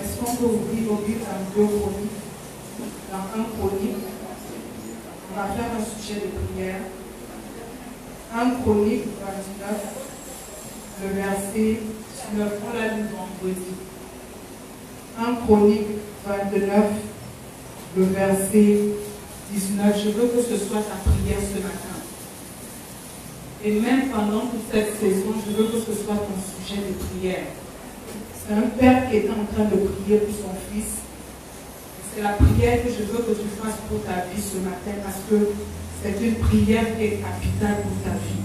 Est-ce qu'on peut ouvrir vos Bibles dans 2 Chroniques? Dans 1 Chronique, on va faire un sujet de prière. 1 Chronique 29, le verset 9, on l'a lu vendredi. 1 Chronique 29, le verset 19. Je veux que ce soit ta prière ce matin. Et même pendant toute cette saison, je veux que ce soit ton sujet de prière. C'est un père qui est en train de prier pour son fils. C'est la prière que je veux que tu fasses pour ta vie ce matin parce que c'est une prière qui est capitale pour ta vie.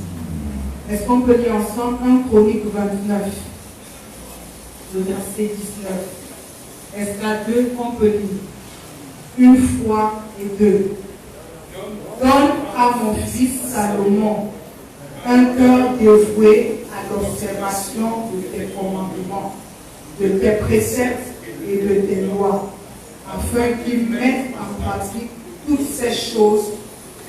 Est-ce qu'on peut lire ensemble 1 Chronique 29, le verset 19? Est-ce qu'à deux qu'on peut lire? Une fois et deux. Donne à mon fils Salomon un cœur dévoué à l'observation de tes commandements, de tes préceptes et de tes lois, afin qu'il mette en pratique toutes ces choses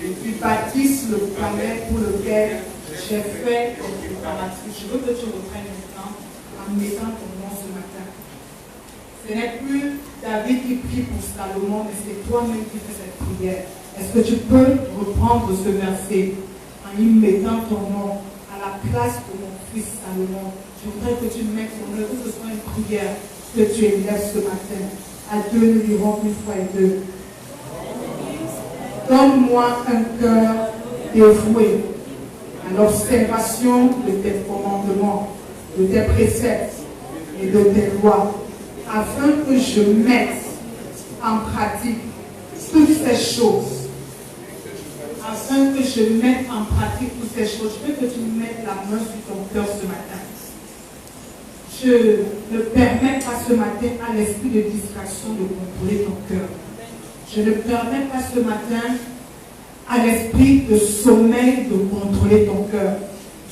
et qu'il bâtisse le palais pour lequel j'ai fait les préparatifs. Je veux que tu reprennes le temps en mettant ton nom ce matin. Ce n'est plus David qui prie pour Salomon, mais c'est toi-même qui fais cette prière. Est-ce que tu peux reprendre ce verset en y mettant ton nom à la place de mon fils Salomon? Je voudrais que tu mettes ton nom, que ce soit une prière que tu élèves ce matin. À deux, nous dirons une fois et deux. Donne-moi un cœur dévoué à l'observation de tes commandements, de tes préceptes et de tes lois, afin que je mette en pratique toutes ces choses. Afin que je mette en pratique toutes ces choses. Je veux que tu mettes la main sur ton cœur ce matin. Je ne permets pas ce matin à l'esprit de distraction de contrôler ton cœur. Je ne permets pas ce matin à l'esprit de sommeil de contrôler ton cœur.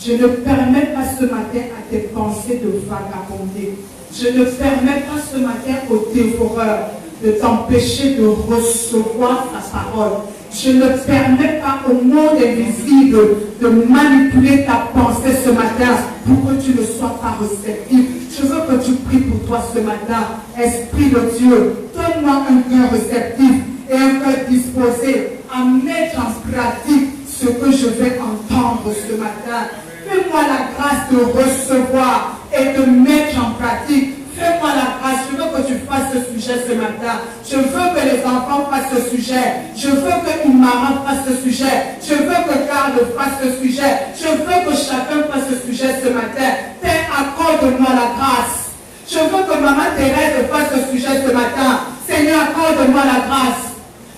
Je ne permets pas ce matin à tes pensées de vagabonder. Je ne permets pas ce matin au dévoreur de t'empêcher de recevoir ta parole. Je ne permets pas au monde invisible de manipuler ta pensée ce matin pour que tu ne sois pas réceptif. Je veux que tu pries pour toi ce matin. Esprit de Dieu, donne-moi un cœur réceptif et un cœur disposé à mettre en pratique ce que je vais entendre ce matin. Fais-moi la grâce de recevoir et de mettre en pratique. Fais-moi la grâce. Je veux que tu fasses ce sujet ce matin. Je veux que les enfants fassent ce sujet. Je veux qu'une maman fasse ce sujet. Je veux que Carl fasse ce sujet. Je veux que chacun fasse ce sujet ce matin. Père, accorde-moi la grâce. Je veux que maman Thérèse fasse ce sujet ce matin. Seigneur, accorde-moi la grâce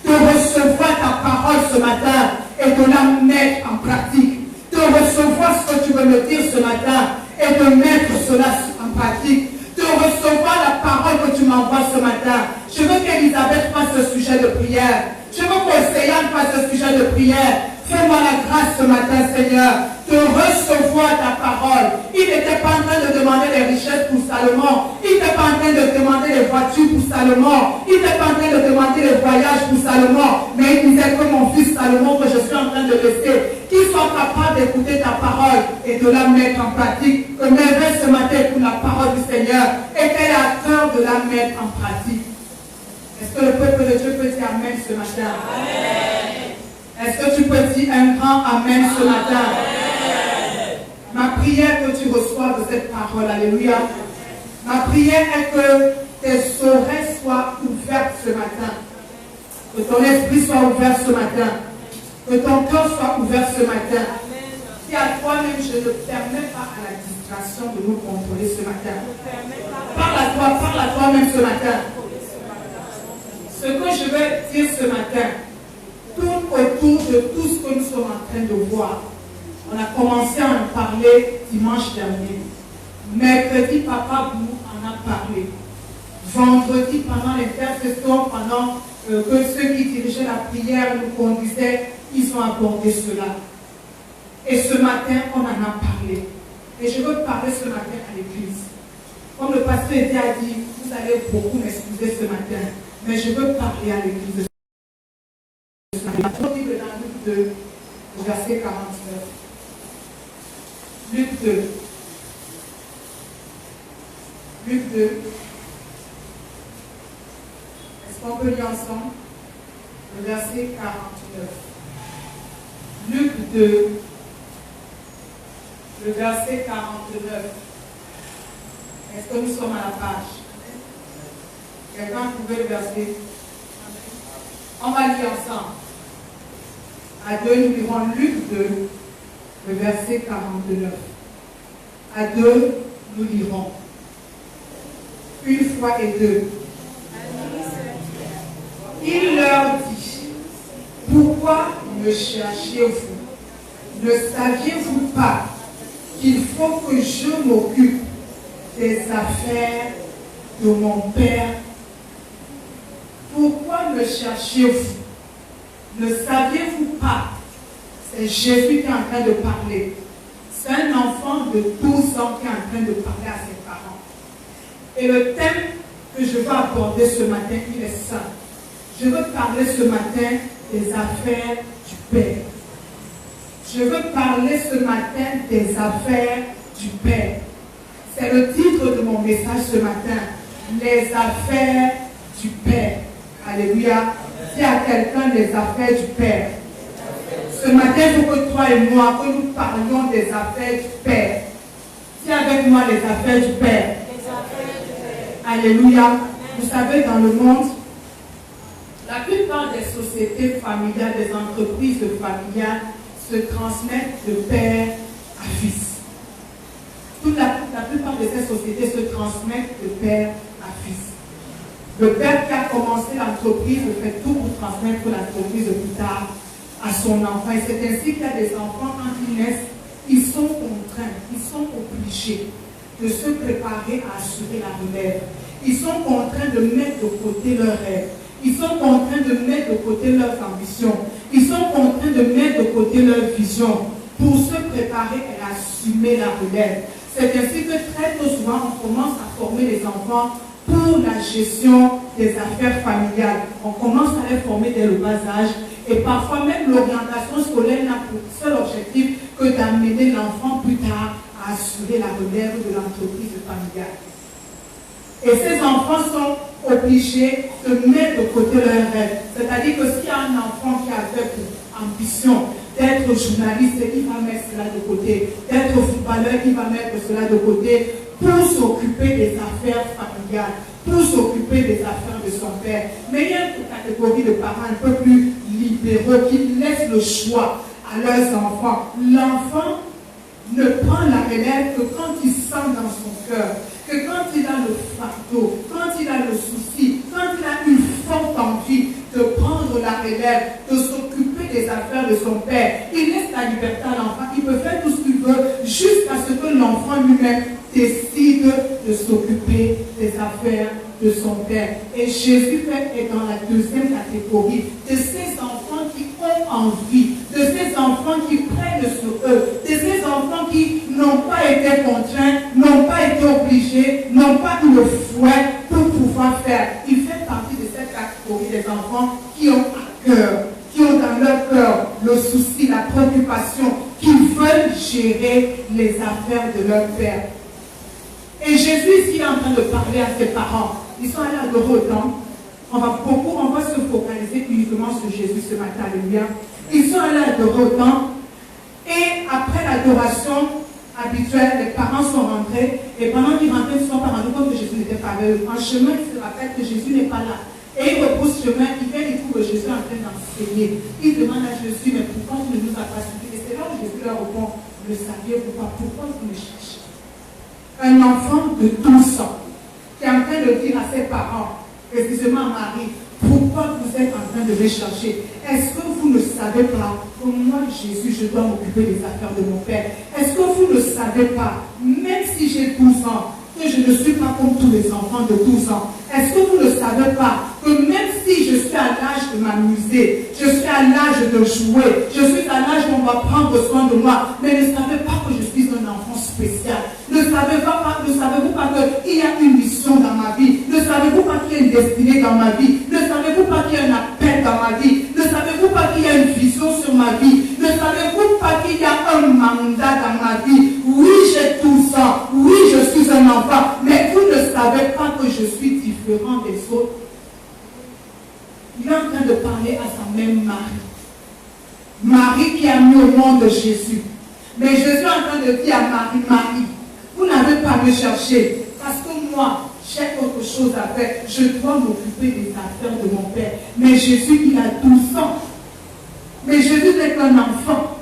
de recevoir ta parole ce matin et de la mettre en pratique. De recevoir ce que tu veux me dire ce matin et de mettre cela en pratique. De recevoir la parole que tu m'envoies ce matin. Je veux qu'Elisabeth fasse ce sujet de prière. Je veux qu'Océane fasse ce sujet de prière. Fais-moi la grâce ce matin, Seigneur, de recevoir ta parole. Il n'était pas en train de demander les richesses pour Salomon. Il n'était pas en train de demander les voitures pour Salomon. Il n'était pas en train de demander les voyages pour Salomon. Mais il disait que mon fils Salomon, que je suis en train de laisser, qu'il soit capable d'écouter ta parole et de la mettre en pratique. Que m'éveille ce matin pour la parole du Seigneur et qu'elle ait à cœur de la mettre en pratique. Est-ce que le peuple de Dieu peut dire Amen ce matin? Amen. Est-ce que tu peux dire un grand Amen ce matin? Amen. Ma prière que tu reçoives de cette parole, alléluia. Ma prière est que tes oreilles soient ouvertes ce matin. Que ton esprit soit ouvert ce matin. Que ton cœur soit ouvert ce matin. Si à toi-même je ne permets pas à la distraction de nous contrôler ce matin. Parle à toi-même ce matin. Ce que je vais dire ce matin tourne autour de tout ce que nous sommes en train de voir. On a commencé à en parler dimanche dernier. Mercredi, Papa Bou en a parlé. Vendredi, pendant l'intercession, pendant que ceux qui dirigeaient la prière nous conduisaient, ils ont abordé cela. Et ce matin, on en a parlé. Et je veux parler ce matin à l'église. Comme le pasteur Eddie a dit, vous allez beaucoup m'excuser ce matin, mais je veux parler à l'église. Dans Luc 2, verset 49. Luc 2. Luc 2, Est-ce qu'on peut lire ensemble le verset 49? Luc 2, le verset 49. Est-ce que nous sommes à la page? Quelqu'un a trouvé le verset? On va lire ensemble. À deux, nous lirons Luc 2, le verset 49. À deux, nous lirons. Une fois et deux. Il leur dit, pourquoi me cherchez-vous? Ne saviez-vous pas qu'il faut que je m'occupe des affaires de mon Père? Pourquoi me cherchez-vous? Ne saviez-vous pas? C'est Jésus qui est en train de parler. C'est un enfant de 12 ans qui est en train de parler à ses parents. Et le thème que je veux aborder ce matin, il est simple. Je veux parler ce matin des affaires du Père. Je veux parler ce matin des affaires du Père. C'est le titre de mon message ce matin. Les affaires du Père. Alléluia. Dis à quelqu'un des affaires du Père. Ce matin, il faut que toi et moi, que nous parlions des affaires du Père. Dis avec moi les affaires du Père. Alléluia. Vous savez, dans le monde, la plupart des sociétés familiales, des entreprises familiales se transmettent de père à fils. La plupart de ces sociétés se transmettent de père à fils. Le père qui a commencé l'entreprise fait tout pour transmettre l'entreprise plus tard à son enfant. Et c'est ainsi qu'il y a des enfants, quand ils naissent, ils sont contraints, ils sont obligés de se préparer à assurer la relève. Ils sont contraints de mettre de côté leurs rêves. Ils sont contraints de mettre de côté leurs ambitions. Ils sont contraints de mettre de côté leur vision pour se préparer et assumer la relève. C'est ainsi que très tôt souvent, on commence à former les enfants pour la gestion des affaires familiales. On commence à les former dès le bas âge. Et parfois même l'orientation scolaire n'a pour seul objectif que d'amener l'enfant plus tard à assurer la relève de l'entreprise familiale. Et ces enfants sont obligés de mettre de côté leurs rêves. C'est-à-dire que s'il y a un enfant qui avait pour ambition d'être journaliste, il va mettre cela de côté. D'être footballeur, il va mettre cela de côté pour s'occuper des affaires familiales, pour s'occuper des affaires de son père. Mais il y a une catégorie de parents un peu plus libéraux qui laissent le choix à leurs enfants. L'enfant ne prend la relève que quand il sent dans son cœur, que quand il a le fardeau, quand il a le souci, quand il a une forte envie de prendre la relève, de s'occuper des affaires de son père, il laisse la liberté à l'enfant, il peut faire tout ce qu'il veut jusqu'à ce que l'enfant lui-même décide de s'occuper des affaires de son père. Et Jésus est dans la deuxième catégorie de ces enfants qui ont envie, de ces enfants qui prennent sur eux, de ces enfants qui n'ont pas été contraints, n'ont pas été obligés, n'ont pas eu le fouet pour pouvoir faire. Il fait partie de cette catégorie des enfants qui ont à cœur, qui ont dans leur cœur le souci, la préoccupation, qui veulent gérer les affaires de leur père. Et Jésus ici est en train de parler à ses parents. Ils sont allés adorer au temple. On va se focaliser uniquement sur Jésus ce matin, alléluia. Ils sont allés adorer au temple. Et après l'adoration habituelle, les parents sont rentrés. Et pendant qu'ils rentraient, ils ne sont pas rendus compte que Jésus n'était pas là. En chemin, ils se rappellent que Jésus n'est pas là. Et ils repoussent le chemin, ils viennent, ils trouvent que Jésus est en train d'enseigner. Ils demandent à Jésus, mais pourquoi vous ne nous avez pas suivis? Et c'est là où Jésus leur répond, ne saviez-vous pas pourquoi vous me cherchez? Un enfant de 12 ans qui est en train de dire à ses parents, précisément à Marie, pourquoi vous êtes en train de les chercher? Est-ce que vous ne savez pas que moi, Jésus, je dois m'occuper des affaires de mon Père? Est-ce que vous ne savez pas, même si j'ai 12 ans, que je ne suis pas comme tous les enfants de 12 ans? Est-ce que vous ne savez pas que même si je suis à l'âge de m'amuser, je suis à l'âge de jouer, je suis à l'âge où on va prendre soin de moi, mais ne savez pas que je suis un enfant spécial? Ne savez-vous pas qu'il y a une mission dans ma vie? Ne savez-vous pas qu'il y a une destinée dans ma vie? Ne savez-vous pas qu'il y a un appel dans ma vie? Ne savez-vous pas qu'il y a une vision sur ma vie? Ne savez-vous pas qu'il y a un mandat dans ma vie? Oui, j'ai 12 ans. Oui, je suis un enfant. Mais vous ne savez pas que je suis différent des autres. il est en train de parler à sa même Marie. Marie qui a mis au monde Jésus. Mais Jésus est en train de dire à Marie, Marie, vous n'avez pas à me chercher, parce que moi, j'ai autre chose à faire. Je dois m'occuper des affaires de mon Père. Mais Jésus, il a 12 ans. Mais Jésus n'est qu'un enfant.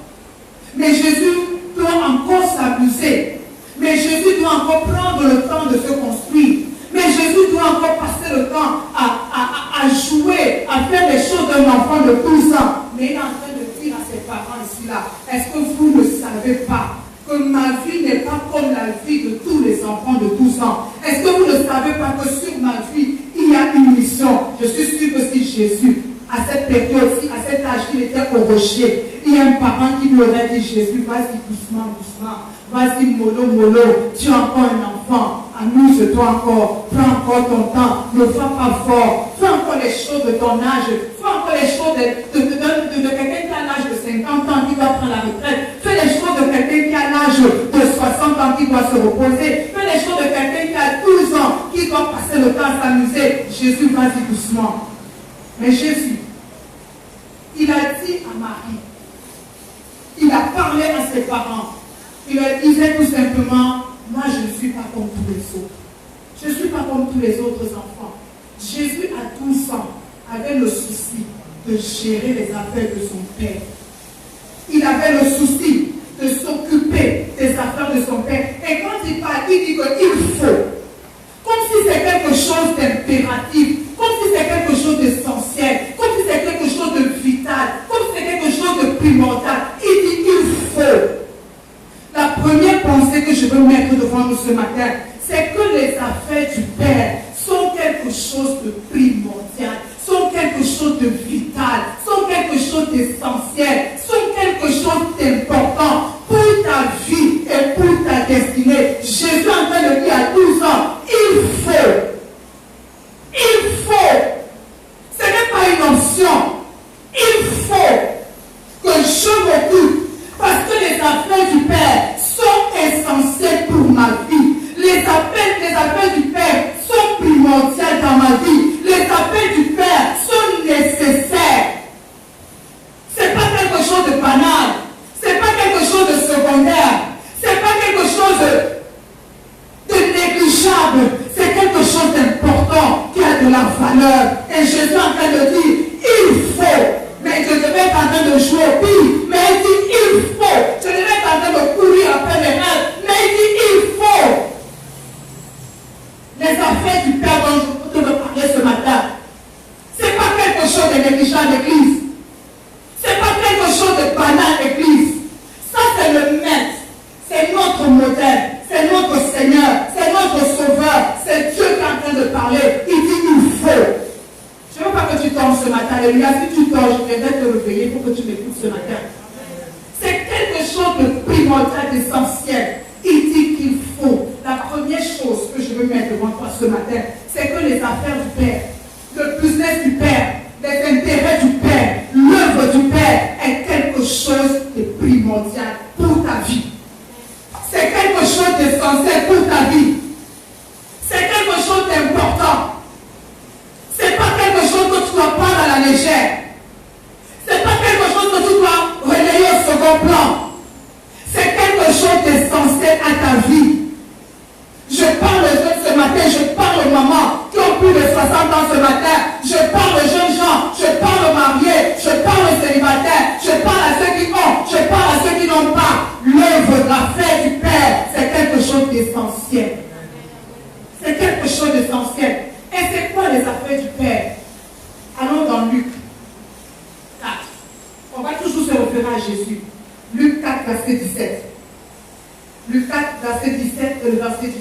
Mais Jésus doit encore s'amuser. Mais Jésus doit encore prendre le temps de se construire. Mais Jésus doit encore passer le temps à jouer, à faire les choses d'un enfant de 12 ans. Mais il est en train de dire à ses parents ici là, est-ce que vous ne savez pas que ma vie n'est pas comme la vie de tous les enfants de 12 ans? Est-ce que vous ne savez pas que sur ma vie, il y a une mission? Je suis sûr que si Jésus, à cette période-ci, à cet âge qu'il était au rocher, il y a un parent qui lui aurait dit, Jésus, vas-y doucement, doucement, vas-y mollo, mollo, tu es encore un enfant, amuse-toi encore, prends encore ton temps, ne sois pas fort, fais encore les choses de ton âge, fais encore les choses de quelqu'un qui a l'âge de 50 ans qui doit prendre la retraite, fais les choses de quelqu'un qui a l'âge de 60 ans qui doit se reposer, fais les choses de quelqu'un qui a 12 ans qui doit passer le temps à s'amuser. Jésus, vas-y doucement. Mais Jésus, il a dit à Marie, il a parlé à ses parents, il leur disait tout simplement, moi je ne suis pas comme tous les autres. Je ne suis pas comme tous les autres enfants. Jésus à 12 ans avait le souci de gérer les affaires de son Père. Il avait le souci de s'occuper des affaires de son Père. Et quand il parle, il dit qu'il faut. Comme si c'est quelque chose d'impératif, comme si c'est quelque chose d'essentiel, comme si c'est quelque chose de vital, comme si c'est quelque chose de primordial. Il dit qu'il faut. La première pensée que je veux mettre devant nous ce matin, c'est que les affaires du Père sont quelque chose de primordial, sont quelque chose de vital, sont quelque chose d'essentiel, sont quelque chose d'important pour ta vie et pour ta destinée. Jésus est en train de dire à 12 ans, il faut. Il faut. Ce n'est pas une option. Il faut que je m'occupe. Parce que les affaires du Père sont essentielles pour ma vie. Les affaires du Père sont primordiales dans ma vie. Les affaires du Père sont nécessaires. Ce n'est pas quelque chose de banal. Ce n'est pas quelque chose de secondaire. Ce n'est pas quelque chose de négligeable. C'est quelque chose d'important qui a de la valeur. Et Jésus est en train de dire, il faut. Mais je devais être en train de jouer au pire. Mais il dit, il faut. Je devais être en train de courir après mes rêves. Mais il dit, il faut. Les affaires du Père dont je veux parler ce matin, ce n'est pas quelque chose de négligeable d'église. Ce n'est pas quelque chose de banal d'église. Ça, c'est le maître. C'est notre modèle. C'est notre Seigneur. C'est notre Sauveur. C'est Dieu qui est en train de parler. Il dit, il faut. Je ne veux pas que tu tombes ce matin. Alléluia. Si tu dors, je viendrai te réveiller pour que tu m'écoutes ce matin. C'est quelque chose de primordial, d'essentiel. Il dit qu'il faut. La première chose que je veux mettre devant toi ce matin, c'est que les affaires du Père, le business du Père, les intérêts du Père, l'œuvre du Père est quelque chose de primordial pour ta vie. C'est quelque chose d'essentiel pour ta vie. C'est quelque chose d'important. C'est pas quelque chose que tu dois prendre à la légère. C'est pas quelque chose que tu dois relayer au second plan. C'est quelque chose d'essentiel à ta vie. Je parle aux jeunes ce matin, je parle aux mamans qui ont plus de 60 ans ce matin. Je parle aux jeunes gens, je parle aux mariés, je parle aux célibataires, je parle à ceux qui ont, je parle à ceux qui n'ont pas. L'œuvre, l'affaire du Père, c'est quelque chose d'essentiel. C'est quelque chose d'essentiel. Et c'est quoi les affaires du Père? Allons dans Luc 4. On va toujours se référer à Jésus. Luc 4, verset 17. Luc 4, verset 17 et le verset 18.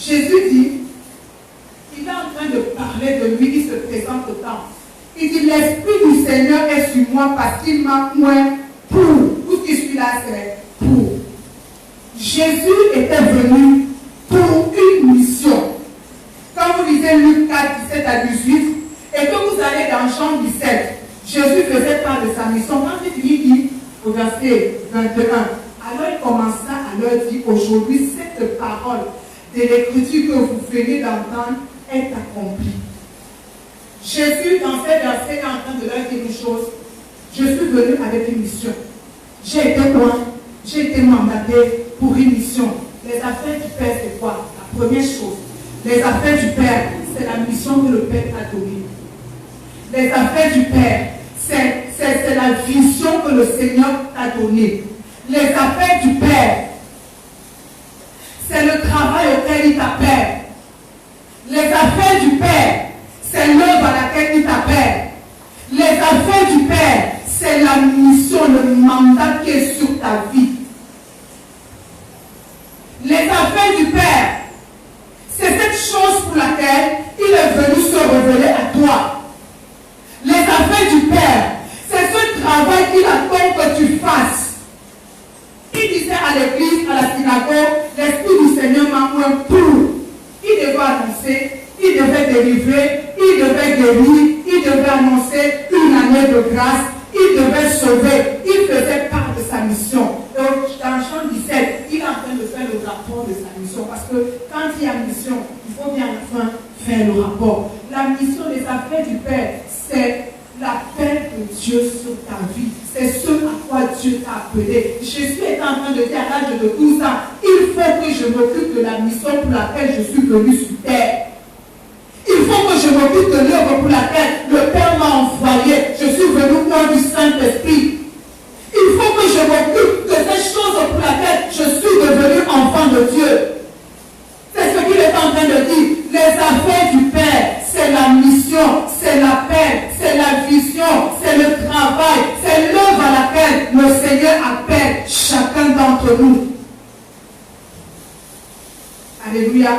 Jésus dit, il est en train de parler de lui qui se présente au temple. Il dit, l'Esprit du Seigneur est sur moi parce qu'il m'a oint pour. Tout ce qui suit là, c'est pour. Jésus était venu pour une mission. Quand vous lisez Luc 4, 17 à 18, et que vous allez dans Jean 17, Jésus faisait part de sa mission. Quand il dit au verset 21, alors il commença à leur dire, aujourd'hui, cette parole de l'écriture que vous venez d'entendre est accomplie. Jésus, dans ces versets, est en train de leur dire une chose. Je suis venu avec une mission. J'ai été loin. J'ai été mandaté pour une mission. Les affaires du Père, c'est quoi? La première chose. Les affaires du Père, c'est la mission que le Père t'a donnée. Les affaires du Père, c'est la vision que le Seigneur t'a donnée. Les affaires du Père, c'est le travail auquel il t'appelle. Les affaires du Père, c'est l'œuvre à laquelle il t'appelle. Les affaires du Père, c'est la mission, le mandat qui est sur ta vie. Les affaires du Père, c'est cette chose pour laquelle il est venu se révéler à toi. Les affaires du Père, c'est ce travail qu'il attend que tu fasses. Il disait à l'église, à la synagogue, l'Esprit du Seigneur m'a oint pour. Il devait annoncer, il devait délivrer, il devait guérir, il devait annoncer une année de grâce, il devait sauver. Il faisait part de sa mission. Donc, dans Jean 17, il est en train de faire le rapport de sa mission. Parce que quand il y a mission, il faut bien à la fin faire le rapport. La mission des affaires du Père, c'est l'appel de Dieu sur ta vie. C'est ce à quoi Dieu t'a appelé. Jésus est en train de dire à l'âge de 12 ans, il faut que je m'occupe de la mission pour laquelle je suis venu sur terre. Il faut que je m'occupe de l'œuvre pour laquelle le Père m'a envoyé. Je suis venu au nom du Saint-Esprit. Il faut que je m'occupe de cette chose pour laquelle je suis devenu enfant de Dieu. C'est ce qu'il est en train de dire. Les affaires du Père, c'est la mission, c'est l'appel, c'est la vision, c'est le travail, c'est l'œuvre à laquelle le Seigneur appelle chacun d'entre nous. Alléluia.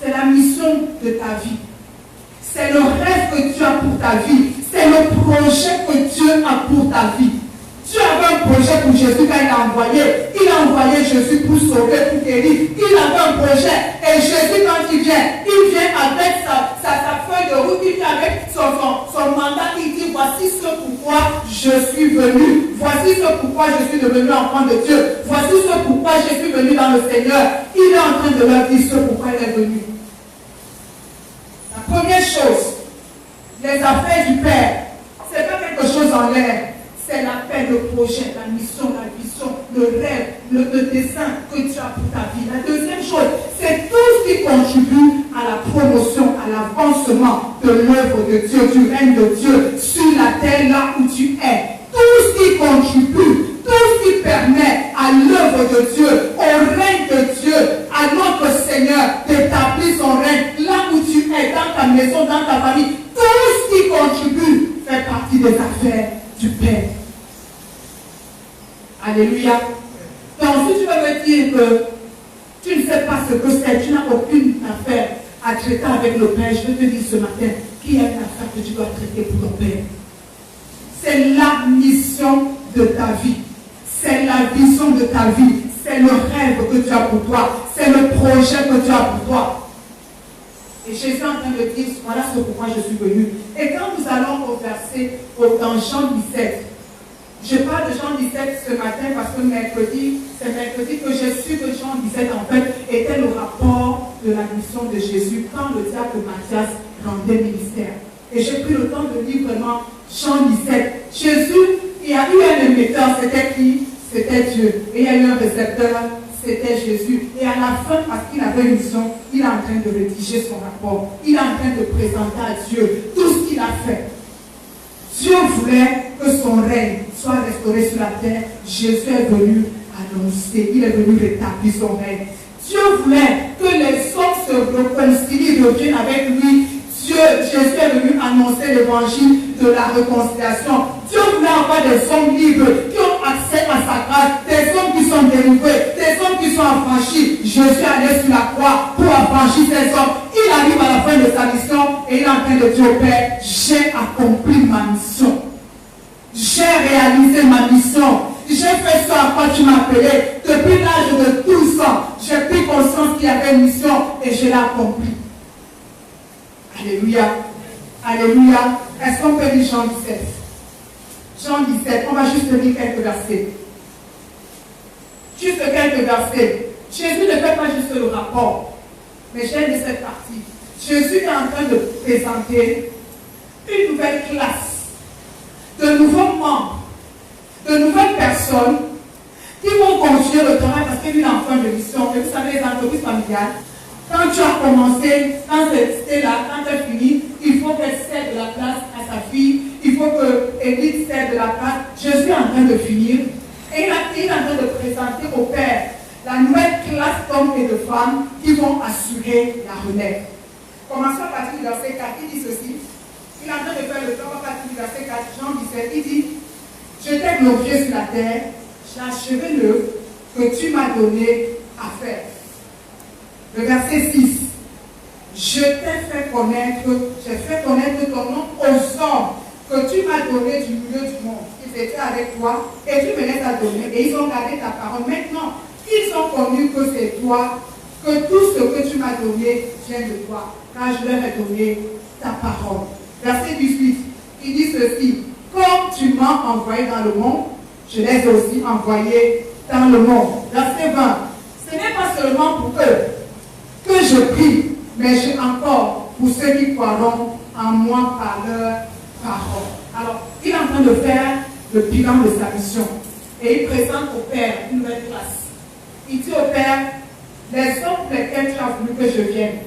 C'est la mission de ta vie. C'est le rêve que Dieu a pour ta vie. C'est le projet que Dieu a pour ta vie. Dieu avait un projet pour Jésus quand il l'a envoyé. Il a envoyé Jésus pour sauver, pour guérir. Il avait un projet. Et Jésus, quand il vient avec sa feuille de route, il vient avec son mandat. Il dit, voici ce pourquoi je suis venu. Voici ce pourquoi je suis devenu enfant de Dieu. Voici ce pourquoi je suis venu dans le Seigneur. Il est en train de leur dire ce pourquoi il est venu. La première chose, les affaires du Père, ce n'est pas quelque chose en l'air. C'est l'appel, le projet, la mission, la vision, le rêve, le dessein que tu as pour ta vie. La deuxième chose, c'est tout ce qui contribue à la promotion, à l'avancement de l'œuvre de Dieu, du règne de Dieu sur la terre là où tu es. Tout ce qui contribue, tout ce qui permet à l'œuvre de Dieu, au règne de Dieu, à notre Seigneur d'établir son règne là où tu es, dans ta maison, dans ta famille. Tout ce qui contribue fait partie des affaires du Père. Alléluia. Donc si tu veux me dire que tu ne sais pas ce que c'est, tu n'as aucune affaire à traiter avec le Père, je vais te dire ce matin, qui est l'affaire que tu dois traiter pour ton Père? C'est la mission de ta vie. C'est la vision de ta vie. C'est le rêve que tu as pour toi. C'est le projet que tu as pour toi. Et Jésus est en train de dire, voilà ce pourquoi je suis venu. Et quand nous allons au verset, dans Jean 17, je parle de Jean 17 ce matin parce que c'est mercredi que je suis de Jean 17 en fait, était le rapport de la mission de Jésus quand le diacre Matthias rendait ministère. Et j'ai pris le temps de lire vraiment Jean 17. Jésus, il y a eu un émetteur, c'était qui? C'était Dieu. Et il y a eu un récepteur, c'était Jésus. Et à la fin, parce qu'il avait une mission, il est en train de rédiger son rapport. Il est en train de présenter à Dieu tout ce qu'il a fait. Dieu voulait que son règne soit restauré sur la terre. Jésus est venu annoncer, il est venu rétablir son règne. Dieu voulait que les hommes se réconcilient, reviennent avec lui. Jésus est venu annoncer l'évangile de la réconciliation. Dieu voulait avoir des hommes libres qui ont accès à sa grâce, des hommes qui sont délivrés, des hommes qui sont affranchis. Jésus allait sur la croix pour affranchir ces hommes. Il arrive à la fin de sa mission et il est en train de dire au Père, j'ai accompli ma mission. J'ai réalisé ma mission. J'ai fait ce à quoi tu m'as appelé. Depuis l'âge de 12 ans, j'ai pris conscience qu'il y avait une mission et je l'ai accomplie. Alléluia. Alléluia. Est-ce qu'on peut lire Jean 17? Jean 17, on va juste lire quelques versets. Juste quelques versets. Jésus ne fait pas juste le rapport, mais j'aime de cette partie. Jésus est en train de présenter personnes qui vont continuer le travail parce qu'il y a une enfant de mission. Et vous savez, les entreprises familiales, quand tu as commencé, quand c'était là, quand tu as fini, il faut qu'elle cède de la place à sa fille, il faut que Église cède de la place. Je suis en train de finir et il est en train de présenter au Père la nouvelle classe d'hommes et de femmes qui vont assurer la relève. Commençons à partir du verset 4, il dit ceci. Il est en train de faire le temps à partir du verset 4, Jean 17, il dit, je t'ai glorifié sur la terre, j'ai achevé l'œuvre que tu m'as donné à faire. Le verset 6, je t'ai fait connaître, j'ai fait connaître ton nom aux hommes que tu m'as donné du milieu du monde. Ils étaient avec toi et tu me les as donnés et ils ont gardé ta parole. Maintenant, ils ont connu que c'est toi, que tout ce que tu m'as donné vient de toi, car je leur ai donné ta parole. Verset 18, il dit ceci, comme tu m'as envoyé dans le monde, je les ai aussi envoyés dans le monde. Verset 20, ce n'est pas seulement pour eux que je prie, mais j'ai encore pour ceux qui croiront en moi par leur parole. Alors, il est en train de faire le bilan de sa mission. Et il présente au Père une nouvelle classe. Il dit au Père, les hommes pour lesquels tu as voulu que je vienne,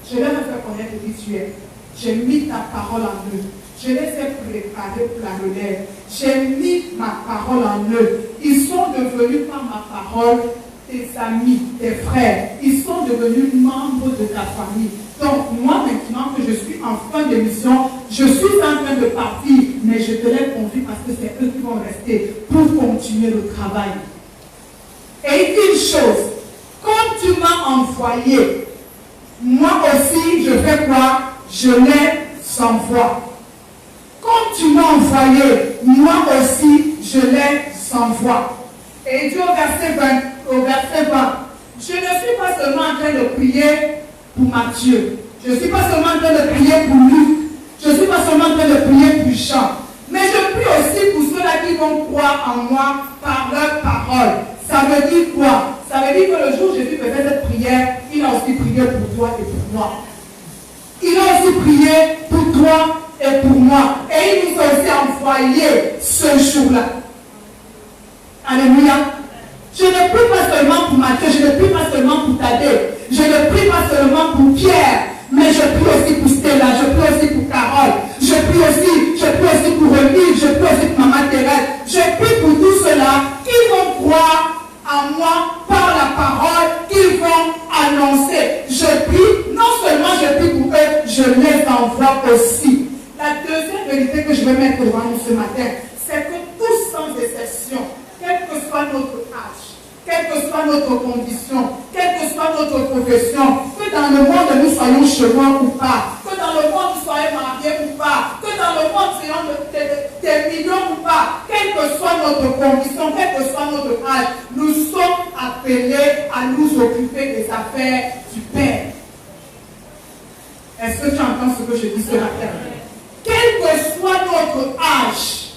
je leur ai fait connaître qui tu es. J'ai mis ta parole en eux. Je les ai préparés pour la relève. J'ai mis ma parole en eux. Ils sont devenus par ma parole tes amis, tes frères. Ils sont devenus membres de ta famille. Donc moi maintenant que je suis en fin de mission, je suis en train de partir, mais je te l'ai conduit parce que c'est eux qui vont rester pour continuer le travail. Et il dit une chose, quand tu m'as envoyé, moi aussi je fais quoi? Je les envoie. Quand tu m'as envoyé, moi aussi je les envoie. Et il dit au verset 20, je ne suis pas seulement en train de prier pour Matthieu, je ne suis pas seulement en train de prier pour Luc, je ne suis pas seulement en train de prier pour Jean, mais je prie aussi pour ceux-là qui vont croire en moi par leur parole. Ça veut dire quoi? Ça veut dire que le jour où Jésus faisait cette prière, il a aussi prié pour toi et pour moi. Il a aussi prié pour toi et pour moi. Et il nous a aussi envoyé ce jour-là. Alléluia. Je ne prie pas seulement pour Matthieu, je ne prie pas seulement pour Thaddée, je ne prie pas seulement pour Pierre, mais je prie aussi pour Stella, je prie aussi pour Carole, je prie aussi pour Rémi, je prie aussi pour Maman Thérèse, je prie pour tous ceux-là qui vont croire en moi par la parole qu'ils vont annoncer. Je prie, non seulement je prie pour eux, je les envoie aussi. La deuxième vérité que je vais mettre devant nous ce matin, c'est que tous sans exception, quel que soit notre âge, quelle que soit notre condition, quelle que soit notre profession, que dans le monde nous soyons chemins ou pas, que dans le monde nous soyons mariés ou pas, que dans le monde nous soyons des millions ou pas, quelle que soit notre condition, quel que soit notre âge, nous sommes appelés à nous occuper des affaires du Père. Est-ce que tu entends ce que je dis ce matin? Quel que soit notre âge,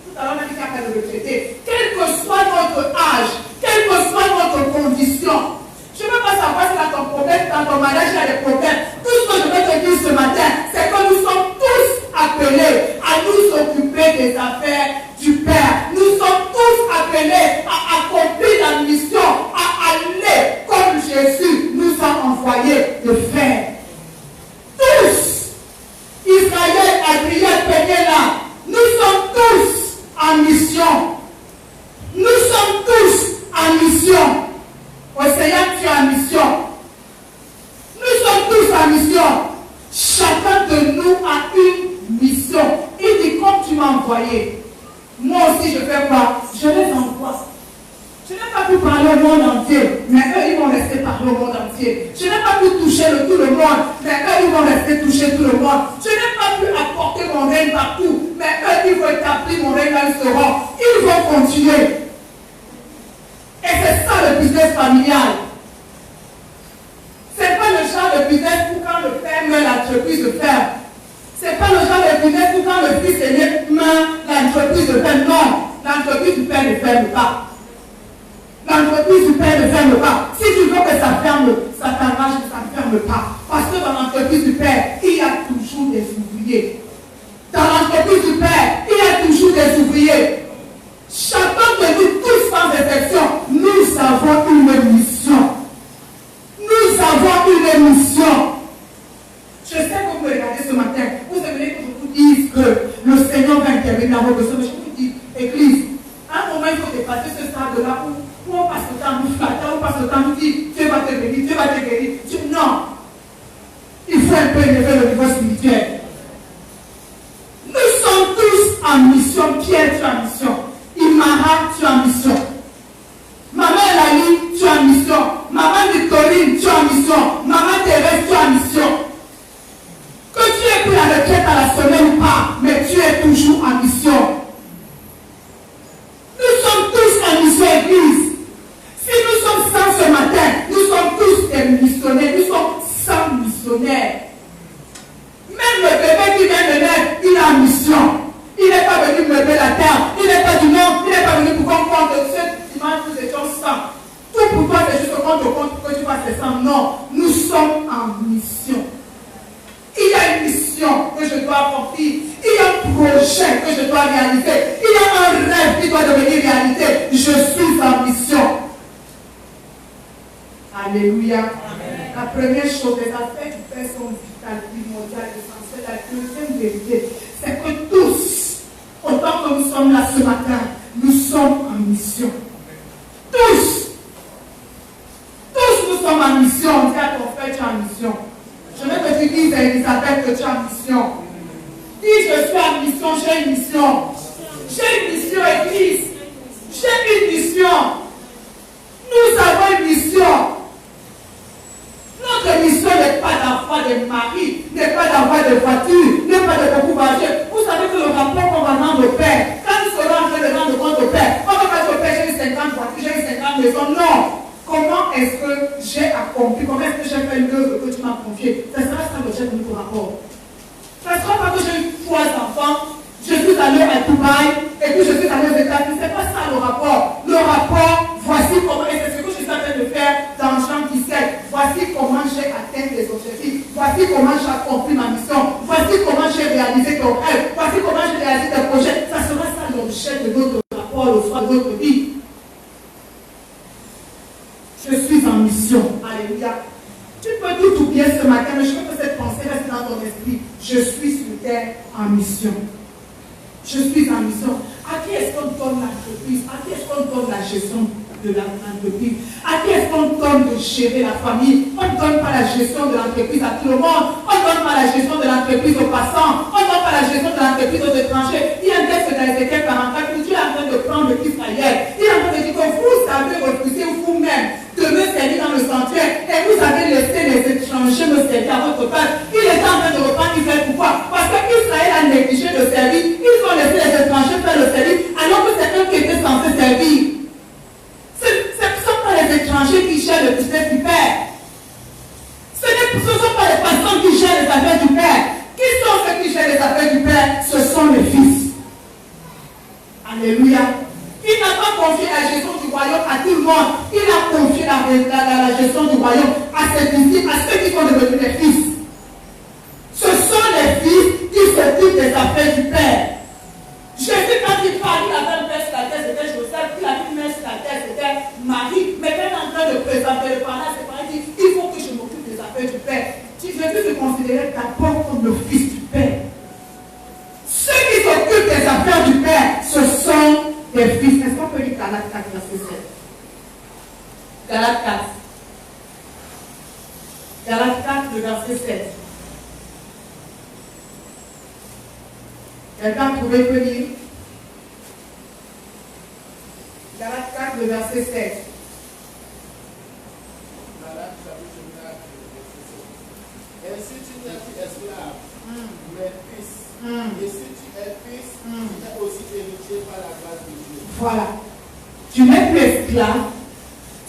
tout à l'heure on a dit qu'à le retraiter, quel que soit notre âge, quelle que soit notre condition, je ne veux pas savoir si dans ton problème, dans ton mariage, il y a des problèmes. Tout ce que je vais te dire ce matin, c'est que nous sommes tous appelés à nous occuper des affaires du Père. Nous sommes tous appelés à accomplir la mission, à aller comme Jésus nous a envoyé de faire. Tous, Israël, Adrien, Pénéla, nous sommes tous en mission. Nous sommes tous en mission. Océan, tu es en mission. Nous sommes tous en mission. Chacun de nous a une mission. Il dit, comme tu m'as envoyé, moi aussi je fais quoi? Je les envoie. Je n'ai pas pu parler au monde entier, mais eux ils vont rester parler au monde entier. Je n'ai pas pu toucher tout le monde, mais eux ils vont rester toucher tout le monde. Je n'ai pas pu apporter mon règne partout, mais eux ils vont établir mon règne là où ils seront. Ils vont continuer. Et c'est ça le business familial. Ce n'est pas le genre de business pour quand le père meurt, l'entreprise se ferme. Ce n'est pas le genre de business pour quand le fils aîné meurt, l'entreprise se ferme. Non, l'entreprise du père ne ferme pas. L'entreprise du père ne ferme pas. Si tu veux que ça ferme, ça t'arrange que ça ne ferme pas. Parce que dans l'entreprise du père, il y a toujours des ouvriers. Dans l'entreprise du père, il y a toujours des ouvriers. Chacun de nous, avons une mission. Nous avons une mission. Je sais que vous me regardez ce matin. Vous aimeriez que je vous dise que le Seigneur va intervenir dans votre besoin. Mais je vous dis, Église, à un moment, il faut dépasser ce stade-là où on passe le temps à nous flatter, on passe le temps à nous dire Dieu va te bénir, Dieu va te guérir. Non. Il faut un peu élever le niveau spirituel. Nous sommes tous en mission. Pierre, tu es en mission. Imara, tu es en mission. Maman Elali, tu es en mission. Maman Victorine, tu es en mission. Maman Thérèse, tu es en mission. Que tu aies pris la retraite à la semaine ou pas, mais tu es toujours en mission. Nous sommes tous en mission, Église. Si nous sommes 100 ce matin, nous sommes tous des missionnaires. Nous sommes 100 missionnaires. Même le bébé qui vient de naître, il a une mission. Il n'est pas venu meubler la terre. Il n'est pas du monde. Il n'est pas venu pour qu'on compte ce dimanche, nous étions 100. Tout pour toi, c'est juste qu'on te compte que tu passes les 100. Non, nous sommes en mission. Il y a une mission que je dois accomplir. Il y a un projet que je dois réaliser. Il y a un rêve qui doit devenir réalité. Je suis en mission. Alléluia. Amen. La première chose, les affaires du Père sont vitales, primordiales, essentielles. La deuxième vérité, c'est que tous, autant que nous sommes là ce matin, nous sommes en mission. Tous. Tous nous sommes en mission. On dit à ton frère, tu es en mission. Je vais te dire à Elisabeth que tu es en mission. Dis, je suis en mission, j'ai une mission. J'ai une mission, Église. J'ai une mission. Nous avons une mission. Notre mission n'est pas d'avoir des maris, n'est pas d'avoir de voitures, n'est pas de beaucoup voyager. Vous savez que le rapport qu'on va rendre au Père, quand nous serons en train de rendre compte au Père, on va pas dire au Père, j'ai eu 50 voitures, j'ai eu 50 maisons. Non. Comment est-ce que j'ai accompli, comment est-ce que j'ai fait l'œuvre que tu m'as confiée? Ce sera ça le chef de notre rapport. Ce ne sera pas que j'ai eu 3 enfants, je suis allé à Dubaï, et puis je suis allé aux États-Unis. Ce n'est pas ça le rapport. Le rapport, voici comment, et c'est ce que je suis en train de faire dans Jean 17. Voici comment j'ai atteint les objectifs. Voici comment j'ai accompli ma mission. Voici comment j'ai réalisé ton rêve. Voici comment j'ai réalisé tes projets. Ça sera ça l'objet de notre rapport, le soir de notre vie. Je suis en mission. Alléluia. Tu peux tout oublier ce matin, mais je veux que cette pensée reste dans ton esprit. Je suis sur terre en mission. Je suis en mission. À qui est-ce qu'on donne l'entreprise? À qui est-ce qu'on donne la gestion de l'entreprise? À qui est-ce qu'on donne de gérer la famille? On ne donne pas la gestion de l'entreprise à tout le monde. On ne donne pas la gestion de l'entreprise aux passants. On ne donne pas la gestion de l'entreprise aux étrangers. Il y a un texte dans Ézéchiel 44 où Dieu est en train de prendre Israël. Il est en train de dire que vous avez refusé vous-même de me servir dans le sanctuaire et vous avez laissé les étrangers me servir à votre place. Il est en train de reprendre Israël. Pourquoi? Parce qu'Israël a négligé de servir. Ils ont laissé les étrangers faire le service alors que c'est eux qui étaient censés servir. Ce ne sont pas les étrangers qui gèrent le business du Père. Ce ne sont pas les passants qui gèrent les affaires du Père. Qui sont ceux qui gèrent les affaires du Père? Ce sont les fils. Alléluia. Il n'a pas confié la gestion du royaume à tout le monde. Il a confié la gestion du royaume à ses disciples, à ceux qui sont devenus les fils. Ce sont les fils qui s'occupent des affaires du Père. Jésus, quand il parlait, il avait un père sur la terre, c'était Joseph. Il avait une mère sur la terre, c'était Marie. Mais quand il est en train de présenter le parler, c'est pareil, il dit, il faut que je m'occupe des affaires du Père. Jésus se considérait d'abord comme le fils du Père. Ceux qui s'occupent des affaires du Père, ce sont des fils. Est-ce qu'on peut lire Galates 4, verset 7? Galates 4. Galates 4, le verset 7. Quelqu'un pouvait peut lire? Galates 4, le verset 7. Galates chapitre 4, verset 7. Ainsi tu n'es plus esclave, mais fils. Et si tu es fils, tu es aussi héritier par la grâce de Dieu. Voilà. Tu n'es plus esclave,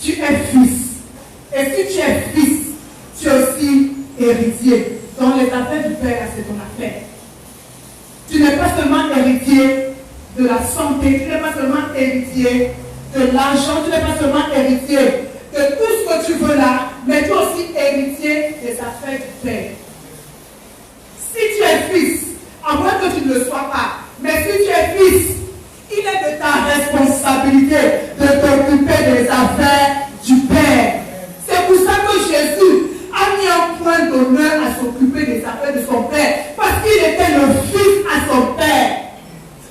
tu es fils. Et si tu es fils, tu es aussi héritier. Dans les affaires du Père, c'est ton affaire. Tu n'es pas seulement héritier de la santé, tu n'es pas seulement héritier de l'argent, tu n'es pas seulement héritier de tout ce que tu veux là, mais tu es aussi héritier des affaires du Père. Si tu es fils, à moins que tu ne le sois pas, mais si tu es fils, il est de ta responsabilité de t'occuper des affaires des affaires de son père parce qu'il était le fils à son père.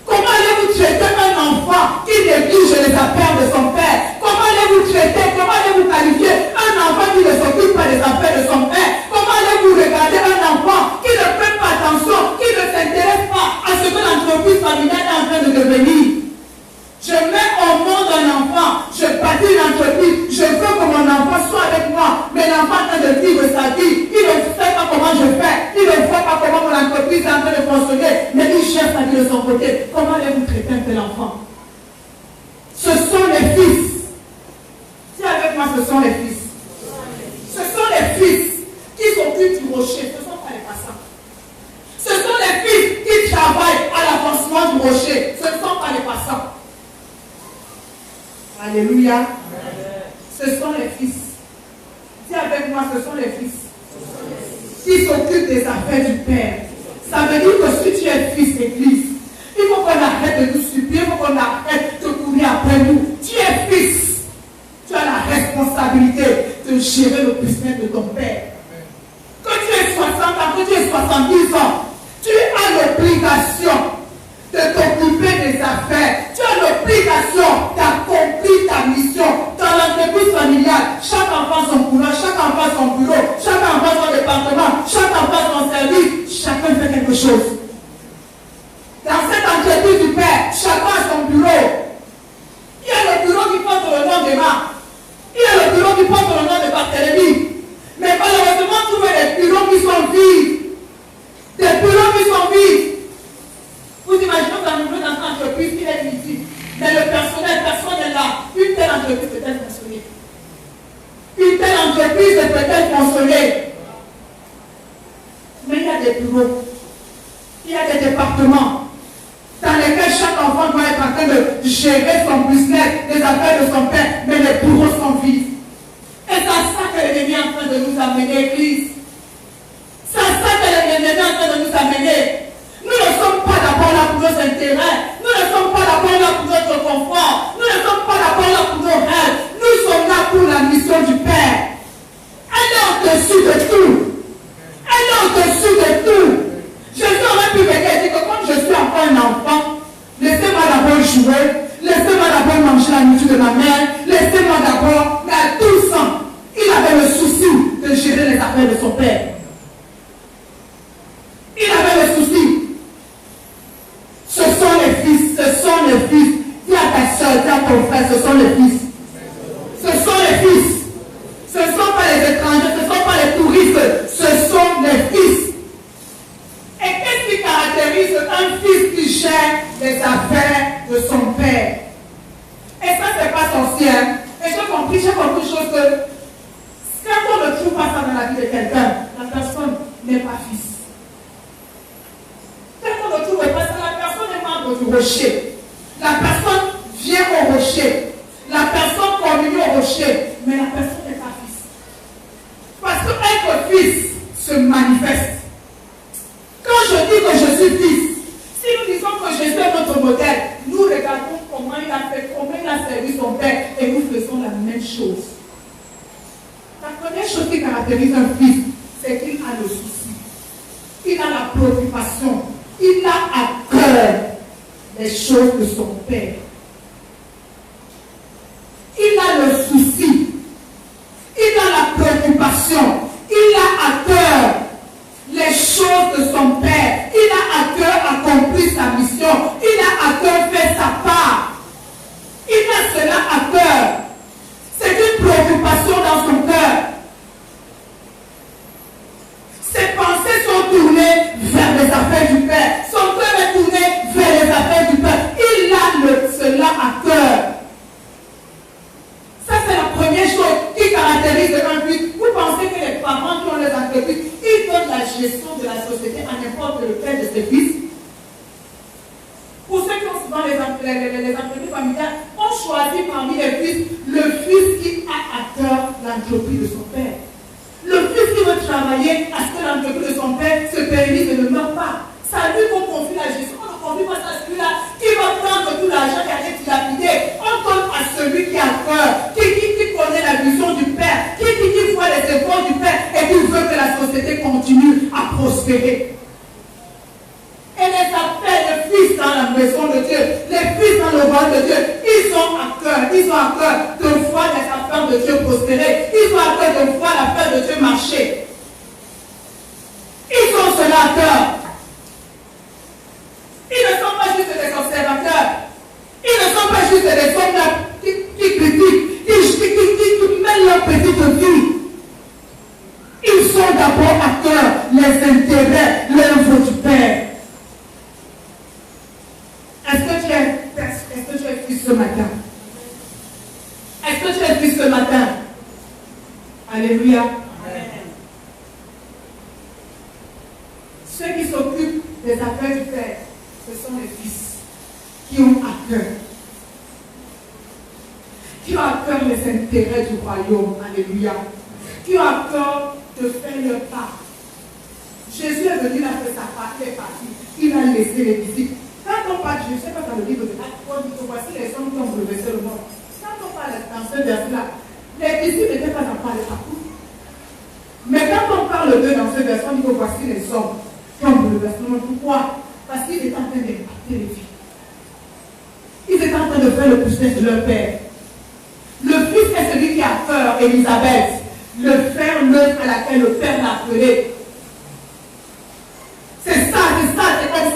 Comment allez-vous traiter un enfant qui néglige les affaires de son père? Comment allez-vous traiter, comment allez-vous qualifier un enfant qui ne s'occupe pas des affaires de son père? Comment allez-vous regarder un enfant qui ne fait pas attention, qui ne s'intéresse pas à ce que l'entreprise familiale est en train de devenir? Je mets au monde un enfant, je bâtis une entreprise, je veux que mon enfant soit avec moi, mais l'enfant est en train de vivre sa vie, il ne sait pas comment je fais, il ne voit pas comment mon entreprise est en train de fonctionner, mais il cherche sa vie de son côté. Comment allez-vous traiter un tel enfant? Ce sont les fils. Si avec moi, ce sont les fils. Ce sont les fils qui s'occupent du rocher, ce ne sont pas les passants. Ce sont les fils qui travaillent à l'avancement du rocher, ce ne sont pas les passants. Alléluia. Amen. Ce sont les fils. Dis avec moi, ce sont les fils qui s'occupent des affaires du Père. Ça veut dire que si tu es fils d'église, il faut qu'on arrête de nous supplier, il faut qu'on arrête de courir après nous. Tu es fils. Tu as la responsabilité de gérer le business de ton Père. Que tu aies 60 ans, que tu aies 70 ans, tu as l'obligation de t'occuper des affaires. Tu as l'obligation d'accomplir ta mission dans l'entreprise familiale. Chaque enfant son boulot, chaque enfant son bureau, chaque enfant son département, chaque enfant son service. Chacun fait quelque chose. Dans cette entreprise du Père, chacun a son bureau. Il y a le bureau qui porte le nom d'Emma. Il y a le bureau qui porte le nom de Barthélemy. Mais malheureusement, vous trouvez des bureaux qui sont vides. Des bureaux qui sont vides. Vous imaginez qu'un niveau dans une entreprise qui est visible, mais le personnel, personne n'est là. Une telle entreprise peut-être fonctionner. Une telle entreprise peut-être fonctionner. Mais il y a des bureaux, il y a des départements dans lesquels chaque enfant doit être en train de gérer son business, les affaires de son père, mais les bureaux sont vides. Et c'est à ça que l'ennemi est en train de nous amener, Église. C'est à ça que l'ennemi est en train de nous amener. Nous ne sommes pas d'abord là pour nos intérêts. Nous ne sommes pas d'abord là pour notre confort. Nous ne sommes pas d'abord là pour nos rêves. Nous sommes là pour la mission du Père. Elle est au-dessus de tout. Elle est au-dessus de tout. Jésus aurait pu venir et dire que quand je suis encore un enfant, laissez-moi d'abord jouer. Laissez-moi d'abord manger la nourriture de ma mère. Laissez-moi d'abord. Mais à 12 ans, il avait le souci de gérer les affaires de son père. Il avait le souci. Ce sont les fils, ce sont les fils. Dis à ta soeur, dis à ton frère, ce sont les fils. Ce sont les fils. Ce ne sont pas les étrangers, ce ne sont pas les touristes, ce sont les fils. Et qu'est-ce qui caractérise un fils qui gère les affaires de son père? Et ça, c'est pas sorcier. Et j'ai compris une chose que quand on ne trouve pas ça dans la vie de quelqu'un, la personne n'est pas fils. Quand on ne trouve pas ça, la personne est membre du rocher. La personne vient au rocher. La personne communie au rocher. Mais la personne n'est pas fils. Parce qu'être fils se manifeste. Quand je dis que je suis fils, si nous disons que Jésus est notre modèle, nous regardons comment il a fait, comment il a servi son père et nous faisons la même chose. La première chose qui caractérise un fils, c'est qu'il a le souci. Il a la préoccupation. Il a à cœur les choses de son père. Il a le souci. Il a la préoccupation. Il a à cœur les choses de son père. Il a à cœur accomplir sa mission. Il a à cœur faire sa part. Il a cela à cœur. C'est une préoccupation dans son cœur. Ses pensées sont tournées vers les affaires du Père. Son cœur est tourné vers les affaires du Père. Il a cela à cœur. Ça, c'est la première chose qui caractérise un fils. Vous pensez que les parents qui ont les entreprises, ils donnent la gestion de la société à n'importe lequel de ses fils? Pour ceux qui ont souvent les entreprises familiales, on choisit parmi les fils le fils qui a à cœur l'entreprise de son père. Le fils qui veut travailler à ce que l'entreprise de son père se pérennise et ne meure pas. Ça lui qu'on confie la gestion. On ne confie pas ça à celui-là qui va prendre tout l'argent qui a été dilapidé. On donne à celui qui a peur, qui connaît la vision du Père, qui voit les efforts du Père et qui veut que la société continue à prospérer. prospérer. Et les affaires des fils dans la maison de Dieu, les fils dans le royaume de Dieu, ils ont à cœur de voir les affaires de Dieu prospérer. Ils ont à cœur de voir l'affaire de Dieu marcher. Ils ont cela à cœur. Ils ne sont pas juste des observateurs. Ils ne sont pas juste des hommes qui critiquent, qui mènent leur petite vie. Ils sont d'abord à cœur les intérêts, l'œuvre du Père. Est-ce que tu es fils ce matin? Est-ce que tu es fils ce matin? Alléluia. Amen. Ceux qui s'occupent des affaires du Père, ce sont les fils qui ont à cœur. Qui ont à cœur les intérêts du royaume. Alléluia. Qui ont à cœur de faire leur part. Jésus est venu, il a fait sa part, il est parti. Il a laissé les disciples. Quand on parle, je ne sais pas dans le livre de Actes, on dit que voici les hommes qui ont bouleversé le monde. Quand on parle dans ce verset-là, les disciples n'étaient pas en parler partout. Mais quand on parle d'eux dans ce verset, on dit que voici les hommes qui ont bouleversé le monde. Pourquoi? Parce qu'ils étaient en train d'impacter les vies. Ils étaient en train de faire le business de leur père. Le fils est celui qui a peur, Élisabeth, le faire l'œuvre à laquelle le père l'a appelé. C'est comme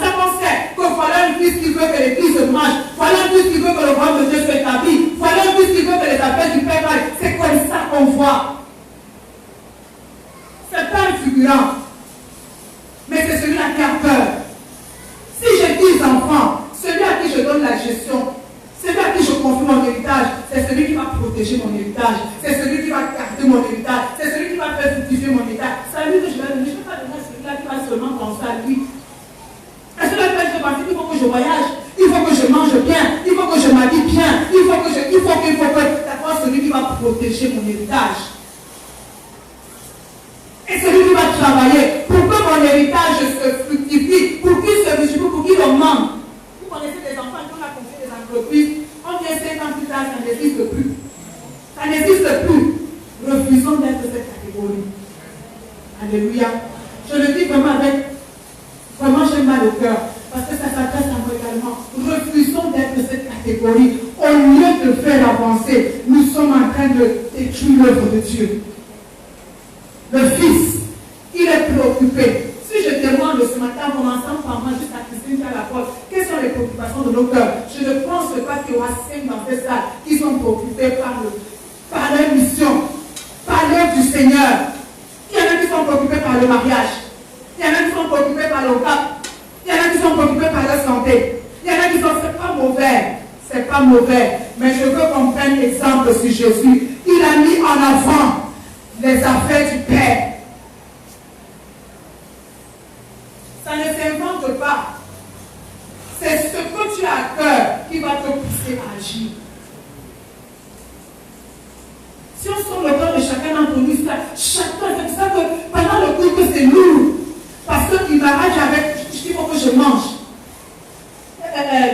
ça qu'on sait que voilà un fils qui veut que l'église marche, voilà un fils qui veut que le royaume de Dieu soit établi, voilà un fils qui veut que les affaires du Père marchent. C'est comme ça qu'on voit. C'est pas un figurant, mais c'est celui-là qui a peur. Si j'ai 10 enfants, celui à qui je donne la gestion, celui à qui je confie mon héritage, c'est celui qui va protéger mon héritage, c'est celui qui va garder mon héritage, c'est celui qui va faire fructifier mon héritage. C'est à lui que je vais donner. Je ne vais pas donner à celui-là qui va seulement penser à lui. Est-ce que le Père se pense qu'il faut que je voyage, il faut que je mange bien, il faut que je m'habille bien, il faut que d'abord celui qui va protéger mon héritage. Et celui qui va travailler pour que mon héritage se fructifie, pour qu'il se multiplie, pour qu'il augmente. Vous connaissez des enfants qui ont confié des entreprises, on vient 5 ans plus tard, ça n'existe plus. Ça n'existe plus. Refusons d'être cette catégorie. Alléluia. Je le dis vraiment avec... Vraiment, j'ai mal au cœur, parce que ça s'adresse à moi également. Refusons d'être cette catégorie. Au lieu de faire avancer, nous sommes en train de détruire l'œuvre de Dieu. Le Fils, il est préoccupé. Si je demande ce matin, en commençant par moi, juste à Christine qui a la porte, quelles sont les préoccupations de nos cœurs? Je ne pense pas qu'il y aura 5 dans cette salle qui sont préoccupés par leur mission, par l'œuvre du Seigneur. Il y en a qui sont préoccupés par le mariage. Il y en a qui sont préoccupés par le cap. Il y en a qui sont préoccupés par leur santé. Il y en a qui sont, c'est pas mauvais. C'est pas mauvais. Mais je veux qu'on prenne l'exemple sur Jésus. Il a mis en avant les affaires du Père. Ça ne s'invente pas. C'est ce que tu as à cœur qui va te pousser à agir. Si on sort le cœur de chacun d'entre nous, chacun, c'est ça que pendant le culte, c'est lourd. Parce qu'il m'arrange avec, il faut que je mange.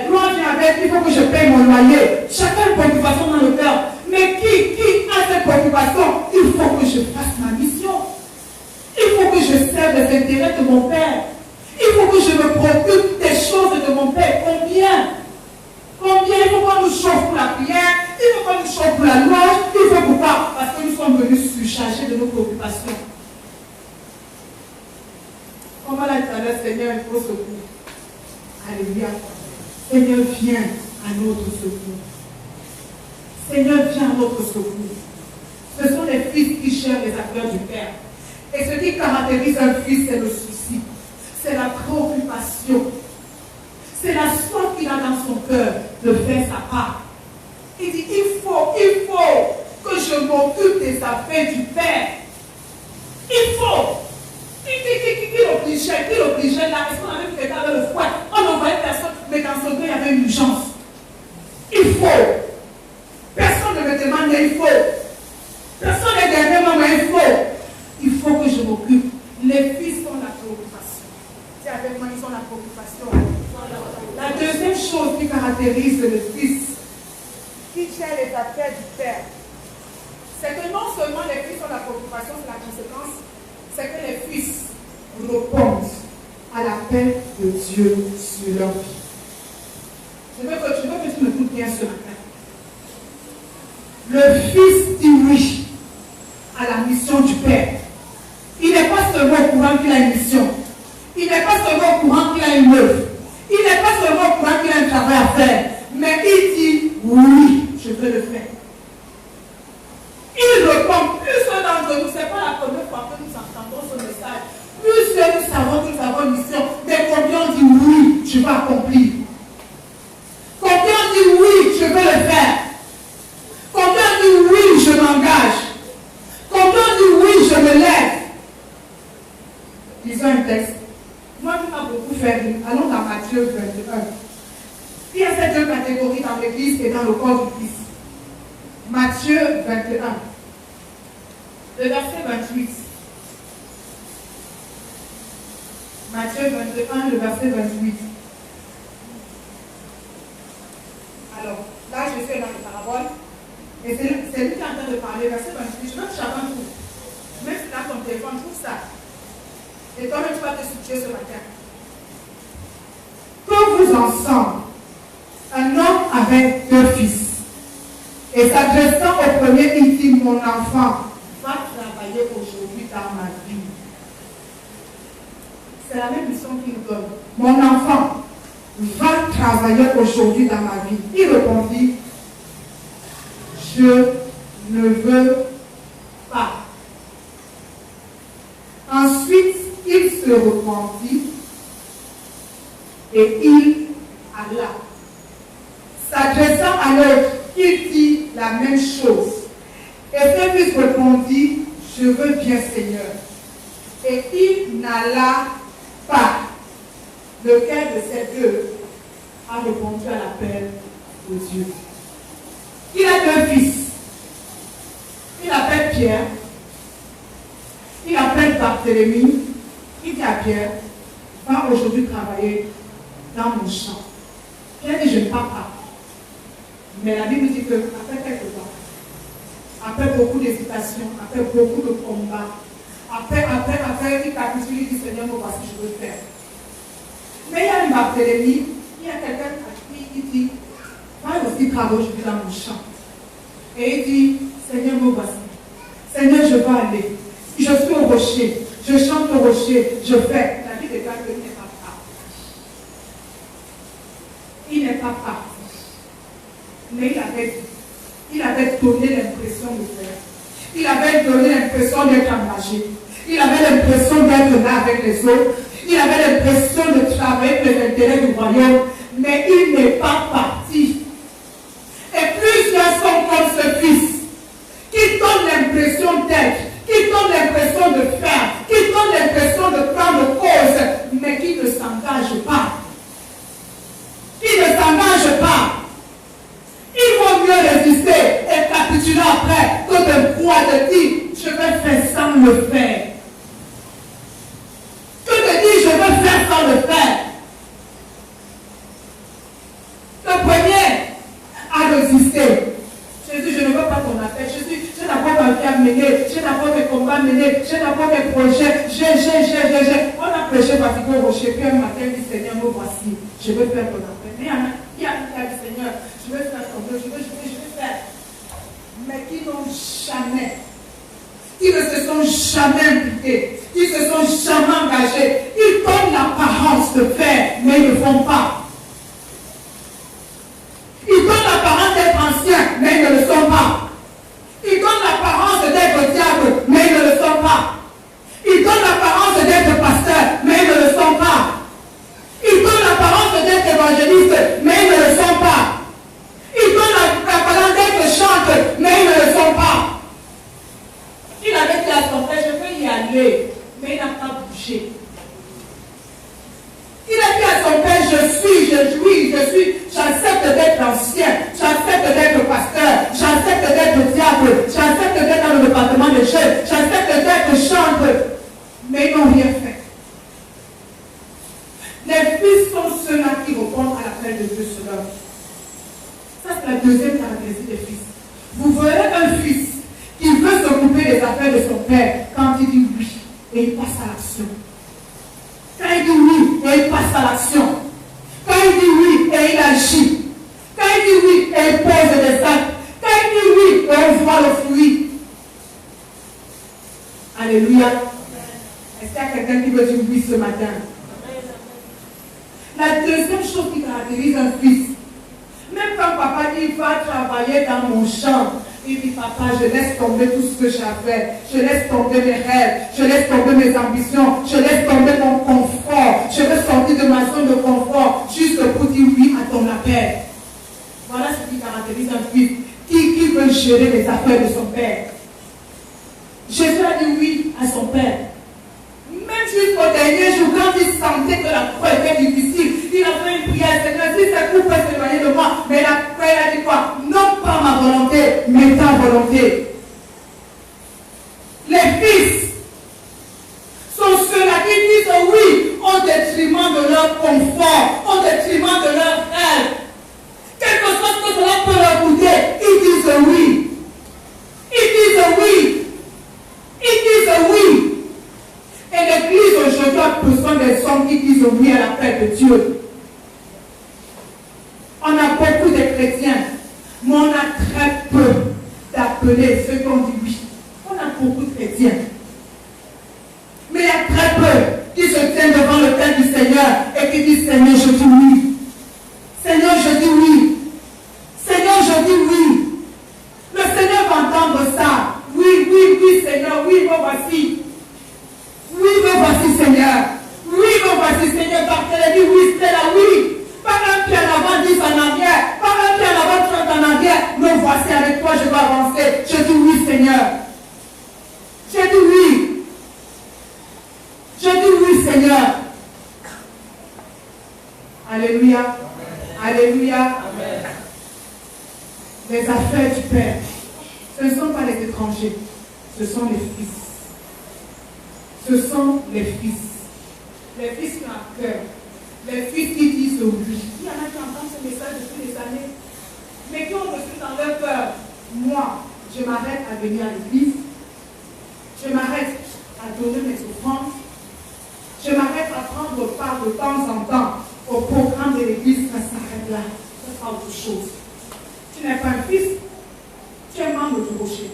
Gloire vient avec, il faut que je paye mon loyer. Chacun a une préoccupation dans le cœur. Mais qui a cette préoccupation? Il faut que je fasse ma mission. Il faut que je serve les intérêts de mon Père. Il faut que je me préoccupe des choses de mon Père. Combien? Il faut qu'on nous chauffe pour la prière, il faut qu'on nous chauffe pour la louange, il faut pourquoi? Parce que nous sommes venus surcharger de nos préoccupations. On va là tout à l'heure, Seigneur, il faut secours. Alléluia. Seigneur, viens à notre secours. Seigneur, viens à notre secours. Ce sont les fils qui cherchent les affaires du Père. Et ce qui caractérise un fils, c'est le souci. C'est la préoccupation. C'est la soif qu'il a dans son cœur de faire sa part. Il dit, il faut que je m'occupe des affaires du Père. Il faut. Qui l'obligeait là? Est-ce qu'on avait fait avec le fouet? On n'envoyait personne, mais dans son cœur, il y avait une urgence. Il faut. Personne ne me demande, mais il faut. Personne ne demande, mais il faut. Il faut que je m'occupe. Les fils ont la préoccupation. C'est avec moi, ils ont la préoccupation. La deuxième chose qui caractérise le fils qui gère les affaires du Père, c'est que non seulement les fils ont la préoccupation, c'est la conséquence, c'est que les fils répondent à l'appel de Dieu sur leur vie. Je veux que tu m'écoutes bien ce matin. Le Fils dit oui à la mission du Père. Il n'est pas seulement au courant qu'il a une mission. Il n'est pas seulement au courant qu'il a une œuvre. Il n'est pas seulement au courant qu'il a un travail à faire. Mais il dit oui, je veux le faire. Il répond. Plusieurs d'entre nous, ce n'est pas la première fois que nous entendons ce message. Plusieurs nous savons que nous avons une mission. Mais combien on dit oui, je vais accomplir. Combien on dit oui, je veux le faire. Combien on dit oui, je m'engage. Combien on dit oui, je me lève. Lisons un texte. Moi, qui m'a beaucoup fait rire. Allons dans Matthieu 21. Il y a ces deux catégories dans l'église et dans le corps du Christ. Matthieu 21. Le verset 28. Matthieu 21, le verset 28. Alors, là, je suis dans les paraboles. Et c'est lui qui est en train de parler. Verset 28. Je veux que chacun trouve. Même si tu as ton téléphone, trouve ça. Et toi-même, tu vas te situer ce matin. Que vous ensemble, un homme avait 2 fils. Et s'adressant au premier, il dit, mon enfant, va travailler aujourd'hui dans ma vie. C'est la même mission qu'il nous donne. Mon enfant, va travailler aujourd'hui dans ma vie. Il répondit, je ne veux pas. Ensuite, il se repentit et il alla. S'adressant à l'autre, il dit la même chose. Et ce fils répondit, je veux bien, Seigneur. Et il n'alla pas. Lequel de ces deux a répondu à l'appel de Dieu? Il a 2 fils. Il appelle Pierre. Il appelle Barthélemy. Il dit à Pierre, va aujourd'hui travailler dans mon champ. Pierre dit, je ne pars pas. Mais la Bible dit que après quelques temps, après beaucoup d'hésitation, après beaucoup de combats, après, il capitule, il dit, Seigneur, moi voici, je veux faire. Mais il y a une Barthélemy, il y a quelqu'un à qui il dit, va aussi travailler aujourd'hui dans mon champ. Et il dit, Seigneur, moi voici. Seigneur, je vais aller. Je suis au rocher. Je chante au rocher. Je fais. La vie déclare qu'il n'est pas parti. Il n'est pas parti. Mais il avait donné l'impression de faire. Il avait donné l'impression d'être engagé. Il avait l'impression d'être là avec les autres. Il avait l'impression de travailler pour les intérêts du royaume. Mais il n'est pas parti. Et plusieurs sont comme ce fils qui donne l'impression d'être, qui donne l'impression de faire, qui donne l'impression de prendre cause, mais qui ne s'engage pas. Qui ne s'engage pas. Il vaut mieux résister et capituler après que de croire de dire je vais faire sans le faire. Que de dire je vais faire sans le faire. Le premier a résisté. Jésus, je ne veux pas ton appel. Jésus, j'ai d'abord ma vie à mener, j'ai d'abord mes combats à mener, j'ai d'abord mes projets, j'ai. On a prêché fatigué au rocher, puis un matin, il dit Seigneur, me voici, je veux faire ton appel. Mais il y en a qui a dit Seigneur, je veux faire ton Dieu, je veux faire. Mais qui n'ont jamais, qui ne se sont jamais impliqués, qui ne se sont jamais engagés. Ils donnent l'apparence de faire, mais ils ne font pas. Ils donnent l'apparence d'être anciens, mais ils ne le sont pas. Ils donnent l'apparence d'être diable, mais ils ne le sont pas. Ils donnent l'apparence d'être pasteur, mais ils ne le sont pas. Ils donnent l'apparence d'être évangéliste, mais ils ne le sont pas. Ils donnent l'apparence d'être chanteur, mais ils ne le sont pas. Il avait dit à son frère, je peux y aller, mais il n'a pas bougé. Il a dit à son père, j'accepte d'être ancien, j'accepte d'être pasteur, j'accepte d'être diable, j'accepte d'être dans le département des jeunes, j'accepte d'être chanteur. Mais ils n'ont rien fait. Les fils sont ceux-là qui répondent à l'appel de Dieu sur leur vie. Ça, c'est la deuxième caractéristique des fils. Vous verrez un fils qui veut s'occuper des affaires de son père quand il dit oui et il passe à l'action. et il passe à l'action. Quand il dit oui et il agit. Quand il dit oui et il pose des actes. Quand il dit oui et on voit le fruit. Alléluia. Est-ce qu'il y a quelqu'un qui veut dire oui ce matin? La deuxième chose qui caractérise un fils, même quand papa dit il va travailler dans mon champ, il dit papa, je laisse tomber tout ce que j'avais, je laisse tomber mes rêves, je laisse tomber mes ambitions, je laisse tomber mon confort, je veux sortir de ma zone de confort juste pour dire oui à ton appel. Voilà ce qui caractérise un fils qui veut gérer les affaires de son père. Jésus a dit oui à son père. Même jusqu'au dernier jour, quand il sentait que la croix était difficile, il a fait une prière, Seigneur, si cette coupe peut s'éloigner de moi, mais la croix, il a dit quoi? Non pas ma volonté, mais ta volonté. Les fils sont ceux-là qui disent oui au détriment de leur confort, au détriment de leur rêve. Quelque chose que cela peut leur coûter, ils disent oui. Ils disent oui. Ils disent oui. Et l'Église aujourd'hui a besoin des hommes qui disent oui à l'appel de Dieu. On a beaucoup de chrétiens, mais on a très peu d'appelés, ceux qui ont dit oui. On a beaucoup de chrétiens. Mais il y a très peu qui se tiennent devant le thème du Seigneur et qui disent Seigneur, je dis oui. Seigneur, je dis oui. Seigneur, je dis oui. Le Seigneur va entendre ça. Oui, oui, oui, Seigneur, oui, me voici. Oui, me voici, Seigneur. Oui, me voici, Seigneur. Barthélemy, oui, c'est là, oui. Pas un pied en avant, 10 en arrière. Pas un pied en avant, 30 en arrière. Me voici avec toi, je vais avancer. Je dis oui, Seigneur. Je dis oui. Je dis oui, Seigneur. Alléluia. Amen. Alléluia. Amen. Les affaires du Père, ce ne sont pas les étrangers, ce sont les fils. Ce sont les fils. Les fils qui ont un cœur. Les fils qui disent oui. Il y en a qui entendent ce message depuis des années, mais qui ont reçu dans leur cœur. Moi, je m'arrête à venir à l'église. Je m'arrête à donner mes offrandes. Je m'arrête à prendre part de temps en temps au programme de l'église. Ça s'arrête là. Ça sera autre chose. Tu n'es pas un fils. Tu es membre du rocher.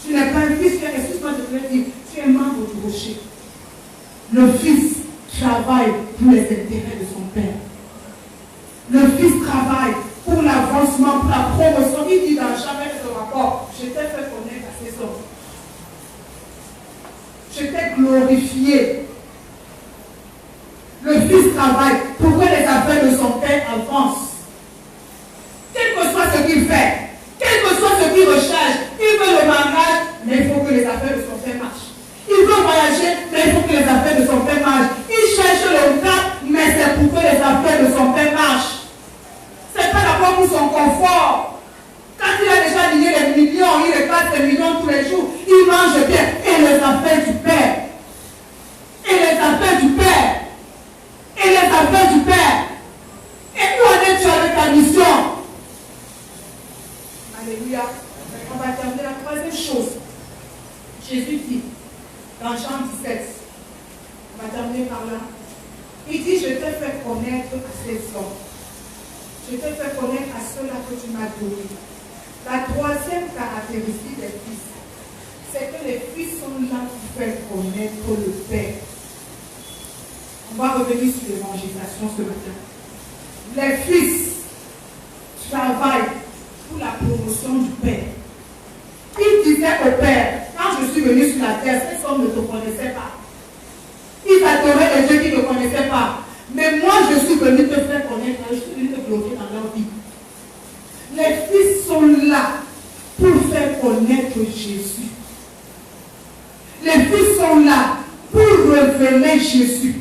Tu n'es pas un fils, excuse-moi de te le dire, tu es membre du rocher. Le fils travaille pour les intérêts de son père. Le fils travaille pour l'avancement, pour la promotion. Il dit dans jamais de ce rapport, je t'ai fait connaître à ces hommes. Je t'ai glorifié. Le fils travaille pour que les affaires de son père avancent. Quel que soit ce qu'il fait, quel que soit ce qu'il recherche, il veut le mariage, mais il faut que les affaires de son père marchent. Il veut voyager, mais il faut que les affaires de son père marchent. Il cherche le cap, mais c'est pour que les affaires de son père marchent. Ce n'est pas d'abord pour son confort. Quand il a déjà gagné les millions, il repasse les millions tous les jours, il mange bien. Et les affaires du Père. Et les affaires du Père. Et les affaires du Père. Et où en es-tu avec ta mission? Alléluia. On va terminer la troisième chose. Jésus dit, dans Jean 17, on va terminer par là. Il dit, je t'ai fait connaître à ces hommes. Je t'ai fait connaître à ceux-là que tu m'as donné. La troisième caractéristique des fils, c'est que les fils sont là pour faire connaître le Père. On va revenir sur l'évangélisation ce matin. Les fils travaillent pour la promotion du Père. Il disait au Père, quand je suis venu sur la terre, ces hommes ne te connaissaient pas. Ils adoraient les dieux qui ne connaissaient pas. Mais moi, je suis venu te faire connaître, je suis venu te bloquer dans leur vie. Les fils sont là pour faire connaître Jésus. Les fils sont là pour révéler Jésus.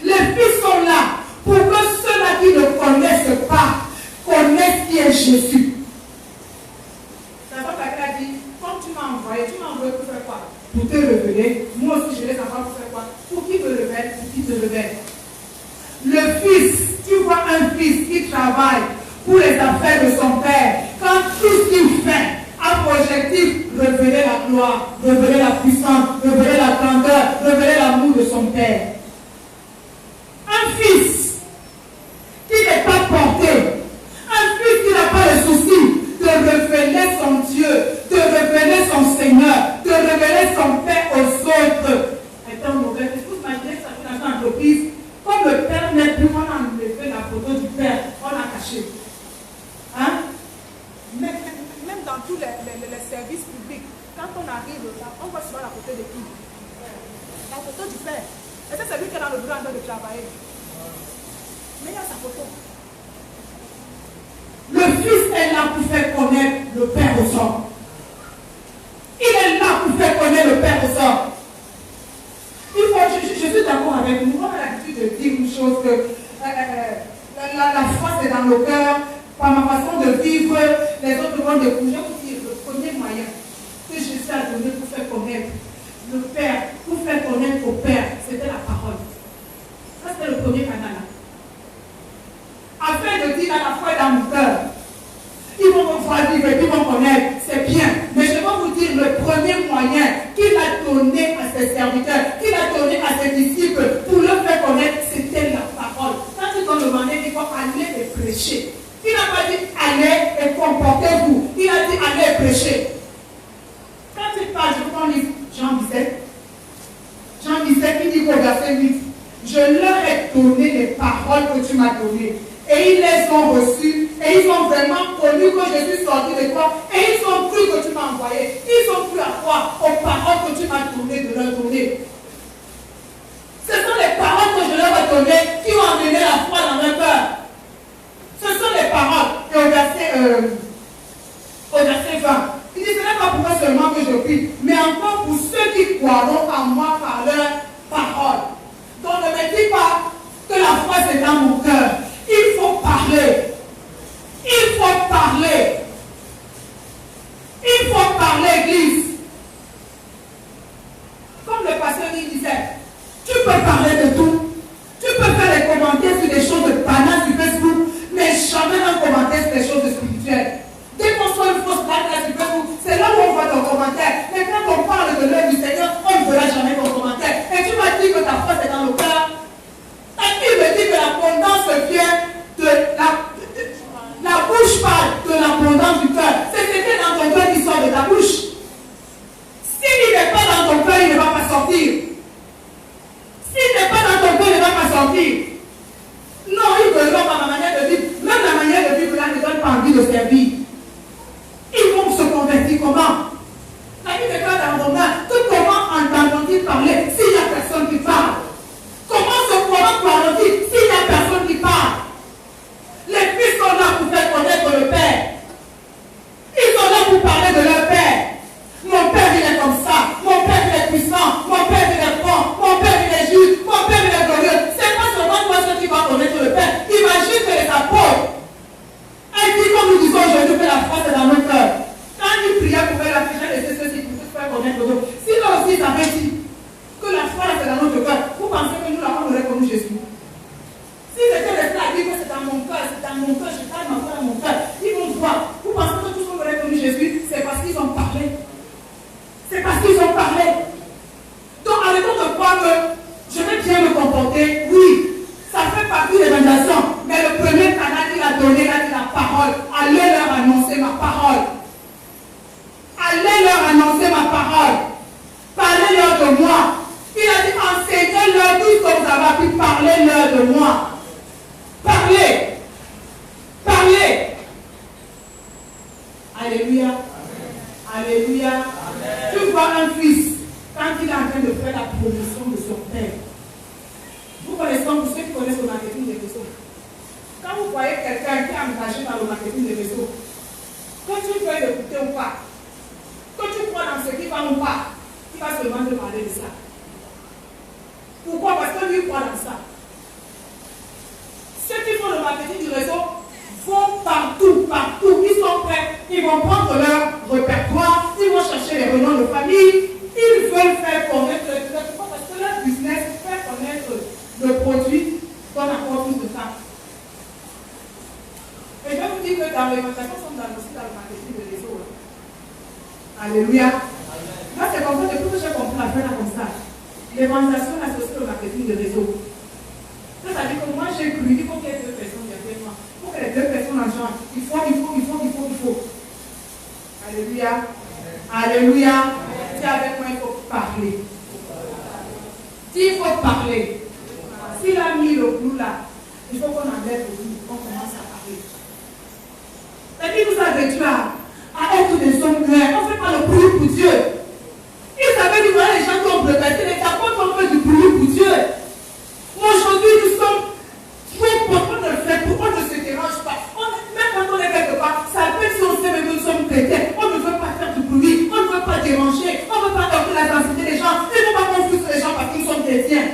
Les fils sont là pour que ceux-là qui ne connaissent pas connaissent qui est Jésus. La femme a dit, comme tu m'as envoyé pour faire quoi? Pour te révéler. Moi aussi, je vais savoir pour faire quoi? Pour qui me révèle, pour qui te révèle. Le fils, tu vois un fils qui travaille pour les affaires de son père, quand tout ce qu'il fait a pour objectif révéler la gloire, révéler la puissance, révéler la grandeur, révéler l'amour de son père. l'entreprise, comme le père n'est plus, on a enlevé la photo du père, on a caché. Hein? Même dans tous les services publics, quand on arrive là, on voit souvent la photo de qui? La photo du père. Et ça, c'est lui qui est dans le bureau en train de travailler. Mais il y a sa photo. Le fils est là pour faire connaître le père aux hommes. Il est là pour faire connaître le père aux hommes. Je suis d'accord avec vous. On a l'habitude de dire une chose que la foi c'est dans le cœur. Par ma façon de vivre, les autres vont découvrir. Je vous dire, le premier moyen que Jésus a donné pour faire connaître le Père, pour faire connaître au Père, c'était la parole. Ça, c'était le premier canal. Afin de dire à la foi dans mon cœur, ils vont me voir vivre et ils vont connaître, c'est bien. Mais je vais vous dire le premier moyen qu'il a donné à ses serviteurs, qu'il a donné à ses disciples pour leur faire connaître, c'était la parole. Quand ils ont demandé, il faut aller et prêcher. Il n'a pas dit allez et comportez-vous. Il a dit allez et prêcher. Quand il parle, je prends Jean 17. Jean 17, il dit au verset 8, je leur ai donné les paroles que tu m'as données. Et ils les ont reçues. Et ils ont vraiment connu que je suis sorti de toi. Et ils ont cru que tu m'as envoyé. Ils ont cru à quoi? Aux paroles que tu m'as donné de leur donner. Ce sont les paroles que je leur ai données qui ont amené la foi dans leur cœur. Ce sont les paroles. Et au verset 20, il dit, ce n'est pas pour moi seulement que je prie, mais encore pour ceux qui croiront en moi par leur parole. Donc ne me dis pas que la foi c'est dans mon cœur. Il faut parler. Il faut parler. Il faut parler, Église. Comme le pasteur disait, tu peux parler de tout. Tu peux faire des commentaires sur des choses banales sur Facebook, mais jamais un commentaire sur des choses spirituelles. Dès qu'on soit une fausse blague là sur Facebook, c'est là où on voit ton commentaire. Mais quand on parle de l'œuvre du Seigneur, on ne verra jamais ton commentaire. Et tu m'as dit que ta foi c'est dans le cœur. La Bible dit que l'abondance vient de la bouche parle de l'abondance du cœur. C'est ce qui est dans ton cœur qui sort de ta bouche. S'il n'est pas dans ton cœur, il ne va pas sortir. S'il n'est pas dans ton cœur, il ne va pas sortir. Non, ils ne verront pas ma manière de vivre. Même la manière de vivre là ne donne pas envie de servir. Ils vont se convertir comment? La Bible est dans mon main. Comment entendront-ils parler s'il n'y a personne qui parle? Comment parlent-ils s'il n'y a personne qui parle? Les fils sont là pour faire connaître le Père. Ils sont là pour parler de leur Père. Mon Père, il est comme ça. Mon Père, il est puissant. Mon Père, il est bon. Mon Père, il est juste. Mon Père, il est glorieux. C'est pas seulement toi ceux qui va connaître le Père. Imagine que les apôtres, elle dit comme nous disons aujourd'hui que la foi est dans nos cœurs. Quand ils priaient pour faire la prière et c'est ceci pour faire connaître le Père. Si là aussi, ils avaient dit que la foi est dans notre cœur, vous pensez que nous, là, on aurait connu Jésus? Si c'était resté à dire que c'est dans mon cœur, je parle ma foi dans mon cœur, ils vont voir. Vous pensez que tout ce qu'on aurait connu Jésus, c'est parce qu'ils ont parlé. C'est parce qu'ils ont parlé. Donc arrêtons de croire que je vais bien me comporter. Oui, ça fait partie de l'évangélisation. Mais le premier canal qu'il a donné, il a dit la parole. Allez leur annoncer ma parole. Allez leur annoncer ma parole. Parlez-leur de moi. Il a dit enseignez-leur tout ce que vous avez appris. Parlez-leur de moi. Parlez. Parlez. Alléluia. Alléluia. Amen. Tu vois un fils, quand il est en train de faire la promotion de son père. Vous connaissez, pour ceux qui connaissent le marketing des réseaux. Quand vous voyez quelqu'un qui est engagé dans le marketing des réseaux, que tu veux l'écouter ou pas, que tu crois dans ce qu'il va ou pas, il va seulement te parler de ça. Pourquoi? Parce que lui croit dans ça. Ceux qui font le marketing du réseau vont partout, partout. Ils sont prêts. Ils vont prendre leur répertoire. Ils vont chercher les renoms de famille. Ils veulent faire connaître le truc. Parce que leur business, faire connaître le produit, donne encore plus de temps. Et je vais vous dire que dans l'évangélisation, nous sommes aussi dans le marketing de réseau. Alléluia. Moi, c'est comme ça, depuis que j'ai compris la fin comme ça. L'évangélisation associe le marketing de réseau. C'est-à-dire que moi, j'ai cru, il faut qu'il y ait deux personnes derrière moi. Il faut que les deux personnes en change. Il faut. Alléluia. Alléluia. Dis avec moi, il faut parler. Dis, il faut parler. là, il faut qu'on enlève le nous, on commence à parler. Mais qui nous a réduit à être des hommes muets? On ne fait pas le bruit pour Dieu. Ils avaient dit, voilà les gens qui ont breveté, les apôtres ont fait du bruit pour Dieu. Aujourd'hui, nous sommes trop pour on ne le fait, pourquoi on ne se dérange pas? Même quand on est quelque part, ça peut si on sait que nous sommes chrétiens, on ne veut pas faire du bruit, on ne veut pas déranger, on ne veut pas heurter la densité des gens, il ne faut pas qu'on frustre les gens parce qu'ils sont chrétiens.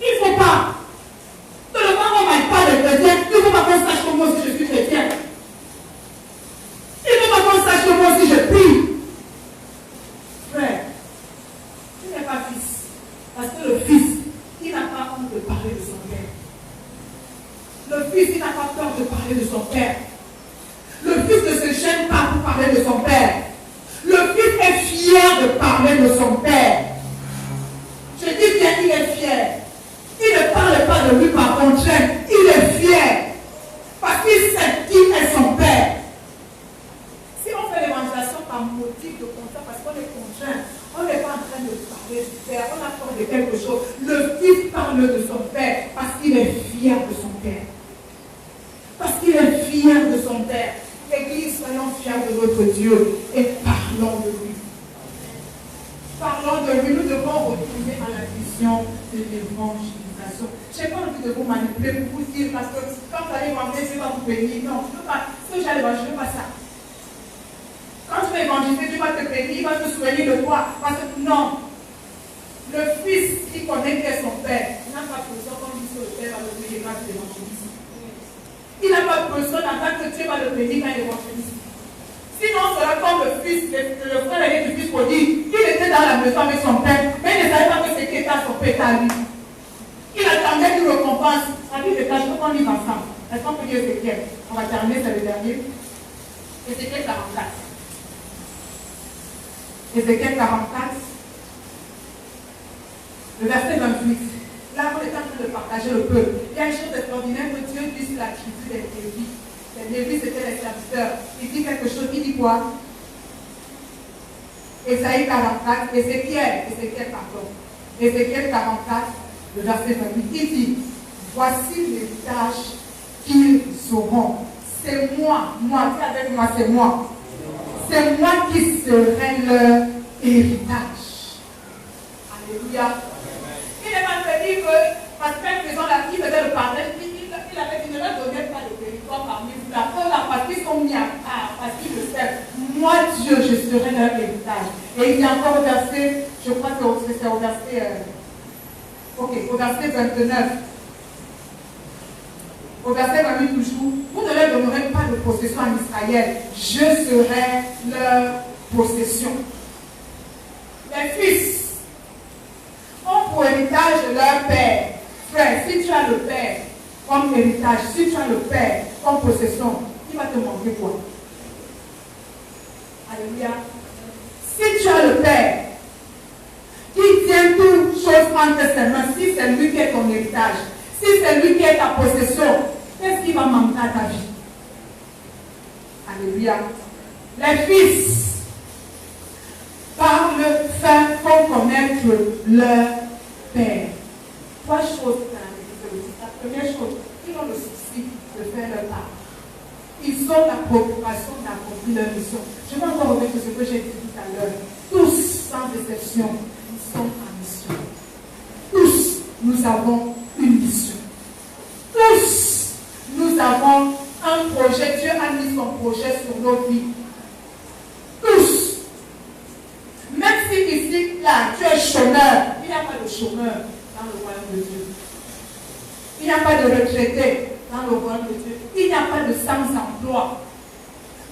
Il ne faut pas. Dans le moment où on ne pas de chrétien, il ne faut pas qu'on sache que moi aussi je suis chrétien. Il ne faut pas qu'on sache que moi aussi je prie. Frère, tu n'es pas fils. Parce que le fils, il n'a pas honte de parler de son père. Le fils, il n'a pas peur de parler de son père. Le fils ne se gêne pas pour parler de son père. Le fils est fier de parler de son père. Je dis bien qu'il est fier. Il ne parle pas de lui par contrainte. Il est fier. Parce qu'il sait qui est son père. Si on fait l'évangélisation par motif de contrainte, parce qu'on est contraint, on n'est pas en train de parler du père, on a peur de quelque chose. Le fils parle de son père parce qu'il est fier de son père. Parce qu'il est fier de son père. Église, soyons fiers de notre Dieu et parlons de lui. Parlons de lui, nous devons retourner à la vision de l'évangélisation. Je n'ai pas envie de vous manipuler pour vous dire, parce que quand vous allez évangéliser, Dieu va vous bénir. Non, je ne veux pas. Ce que j'allais évangéliser, pas ça. Quand tu vas évangéliser, Dieu va te bénir, il va te soigner de toi. Parce que non. Le fils qui connaît qui est son père, il n'a pas besoin qu'on dise que le père va le bénir grâce à l'évangélisme. Il n'a pas besoin d'attendre que Dieu va le bénir quand il évangélise. Sinon, on sera comme le fils, le frère aîné du fils prodigue. Il était dans la maison avec son père, mais il ne savait pas que c'était à son père à lui. Il attendait qu'il récompense. La Bible détache, je veux qu'on lise ensemble. Est-ce qu'on peut dire Ézéchiel? On va terminer, c'est le dernier. Ézéchiel 44. Ézéchiel 44. Le verset 28. Là, on est en train de partager le peuple. Il y a une chose extraordinaire que Dieu dit sur la tribu des Lévites. Les Lévites, c'était les serviteurs. Il dit quelque chose, il dit quoi? Ésaïe 44, Ézéchiel, pardon. Ézéchiel 44, le verset 28. Il dit, voici l'héritage qu'ils auront. C'est moi, dis avec moi, c'est moi. C'est moi qui serai leur héritage. Alléluia. Il n'est pas de dire que, parce que faisant la vie, faisait le partage, il avait dit, ne leur donnez pas de territoire parmi vous. Là, parce qu'ils sont mis à part, parce qu'ils le savent. Moi, Dieu, je serai leur héritage. Et il y a encore au verset, je crois que c'est au verset, au verset 29. Au verset 28 toujours, vous ne leur donnerez pas de possession en Israël. Je serai leur possession. Les fils ont pour héritage leur père. Frère, si tu as le père comme héritage, si tu as le père comme possession, il va te manquer quoi? Alléluia. Si tu as le père qui tient toutes choses entre ses mains, si c'est lui qui est ton héritage, si c'est lui qui est ta possession, qu'est-ce qui va manquer à ta vie? Alléluia. Les fils font connaître leur père. Trois choses dans la Bible. La première chose, ils ont le souci de faire leur part. Ils ont la préoccupation d'accomplir leur mission. Je vais encore revenir sur ce que j'ai dit tout à l'heure. Tous, sans exception, ils sont en mission. Tous, nous avons une mission. Tous, nous avons un projet. Dieu a mis son projet sur nos vies. Tous. Même si ici, là, tu es chômeur, il n'y a pas de chômeur dans le royaume de Dieu. Il n'y a pas de retraité dans le royaume de Dieu. Il n'y a pas de sans-emploi.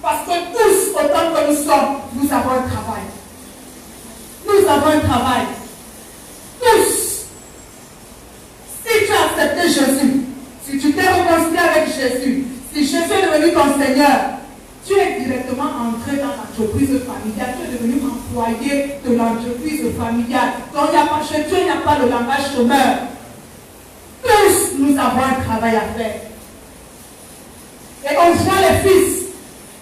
Parce que tous, autant que nous sommes, nous avons un travail. Nous avons un travail. Tous. Si tu as accepté Jésus, si tu t'es réconcilié avec Jésus, si Jésus est devenu ton Seigneur, tu es directement entré dans l'entreprise familiale, tu es devenu employé de l'entreprise familiale. Donc chez Dieu, il n'y a pas le langage chômeur. Tous, nous avons un travail à faire. Et on voit les fils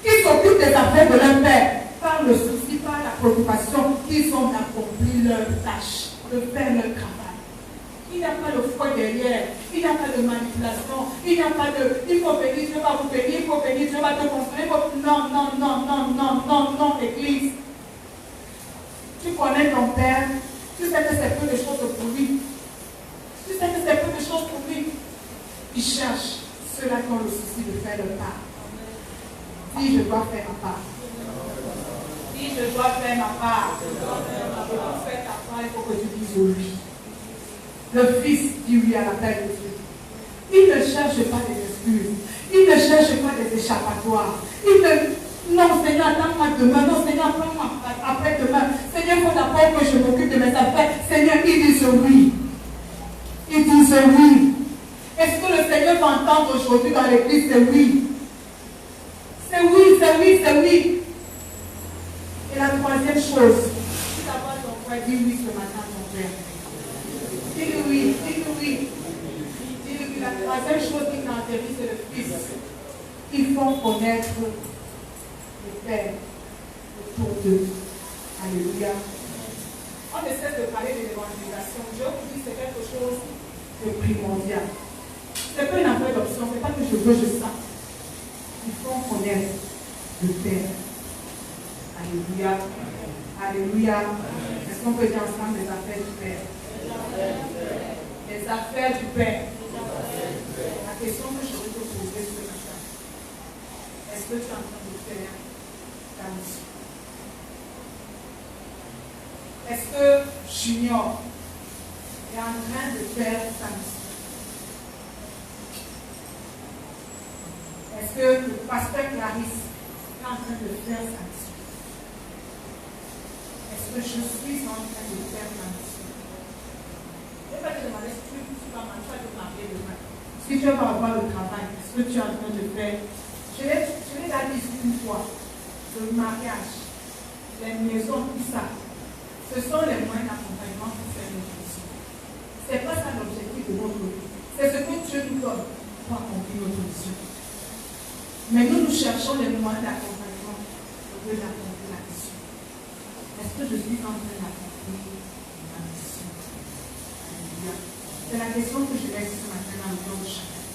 qui s'occupent des affaires de leur père par le souci, par la préoccupation qu'ils ont d'accomplir leur tâche, de faire leur travail. Il n'y a pas de foi derrière. Il n'y a pas de manipulation. Il n'y a pas de... Il faut venir, Dieu va vous bénir, il faut venir, Dieu va te construire. Non, non, non, non, non, non, non, Église. Tu connais ton Père. Tu sais que c'est peu de choses pour lui. Tu sais que c'est peu de choses pour lui. Il cherche ceux-là qui ont le souci de faire le pas. Dis, je dois faire ma part. Dis, je dois faire ma part. Je dois faire ta part, il faut que tu dises oui. Le Fils dit oui à l'appel de Dieu. Il ne cherche pas des excuses. Il ne cherche pas des échappatoires. Il ne... Non, Seigneur, attends-moi demain. Non, Seigneur, attends-moi après-demain. Seigneur, il faut d'abord que je m'occupe de mes affaires. Seigneur, ils disent oui. Ils disent oui. Est-ce que le Seigneur va entendre aujourd'hui dans l'église? C'est oui. C'est oui, c'est oui, c'est oui. Et la troisième chose, si d'abord ton frère dit oui ce matin, ton Père. Dis-le oui, dis-le oui. Dis-le oui. La troisième chose qui caractérise le Fils, ils font connaître le Père autour d'eux. Alléluia. On essaie de parler de l'évangélisation. Je vous dis, c'est quelque chose de primordial. Ce n'est pas une affaire d'option, ce n'est pas que je veux, je sens. Il faut connaître le Père. Alléluia. Alléluia. Est-ce qu'on peut dire ensemble les affaires du Père? Les affaires du Père. La question que je veux te poser ce matin, est-ce que tu es en train de faire ta mission? Est-ce que Junior est en train de faire sa mission? Est-ce que le pasteur Clarisse est en train de faire sa mission? Est-ce que je suis en train de faire ma mission? Je ne vais pas te demander si tu vas te marier demain. Si tu vas avoir le travail, est-ce que tu es en train de faire? Je l'ai dit une fois, le mariage, les maisons, tout ça, ce sont les moyens d'accompagnement pour faire notre mission. Ce n'est pas ça l'objectif de notre vie. C'est ce que Dieu nous donne pour accomplir notre mission. Mais nous cherchons les moyens d'accompagnement pour accomplir la mission. Est-ce que je suis en train d'accomplir la mission? Alléluia. C'est la question que je laisse ce matin dans le temps de chacun.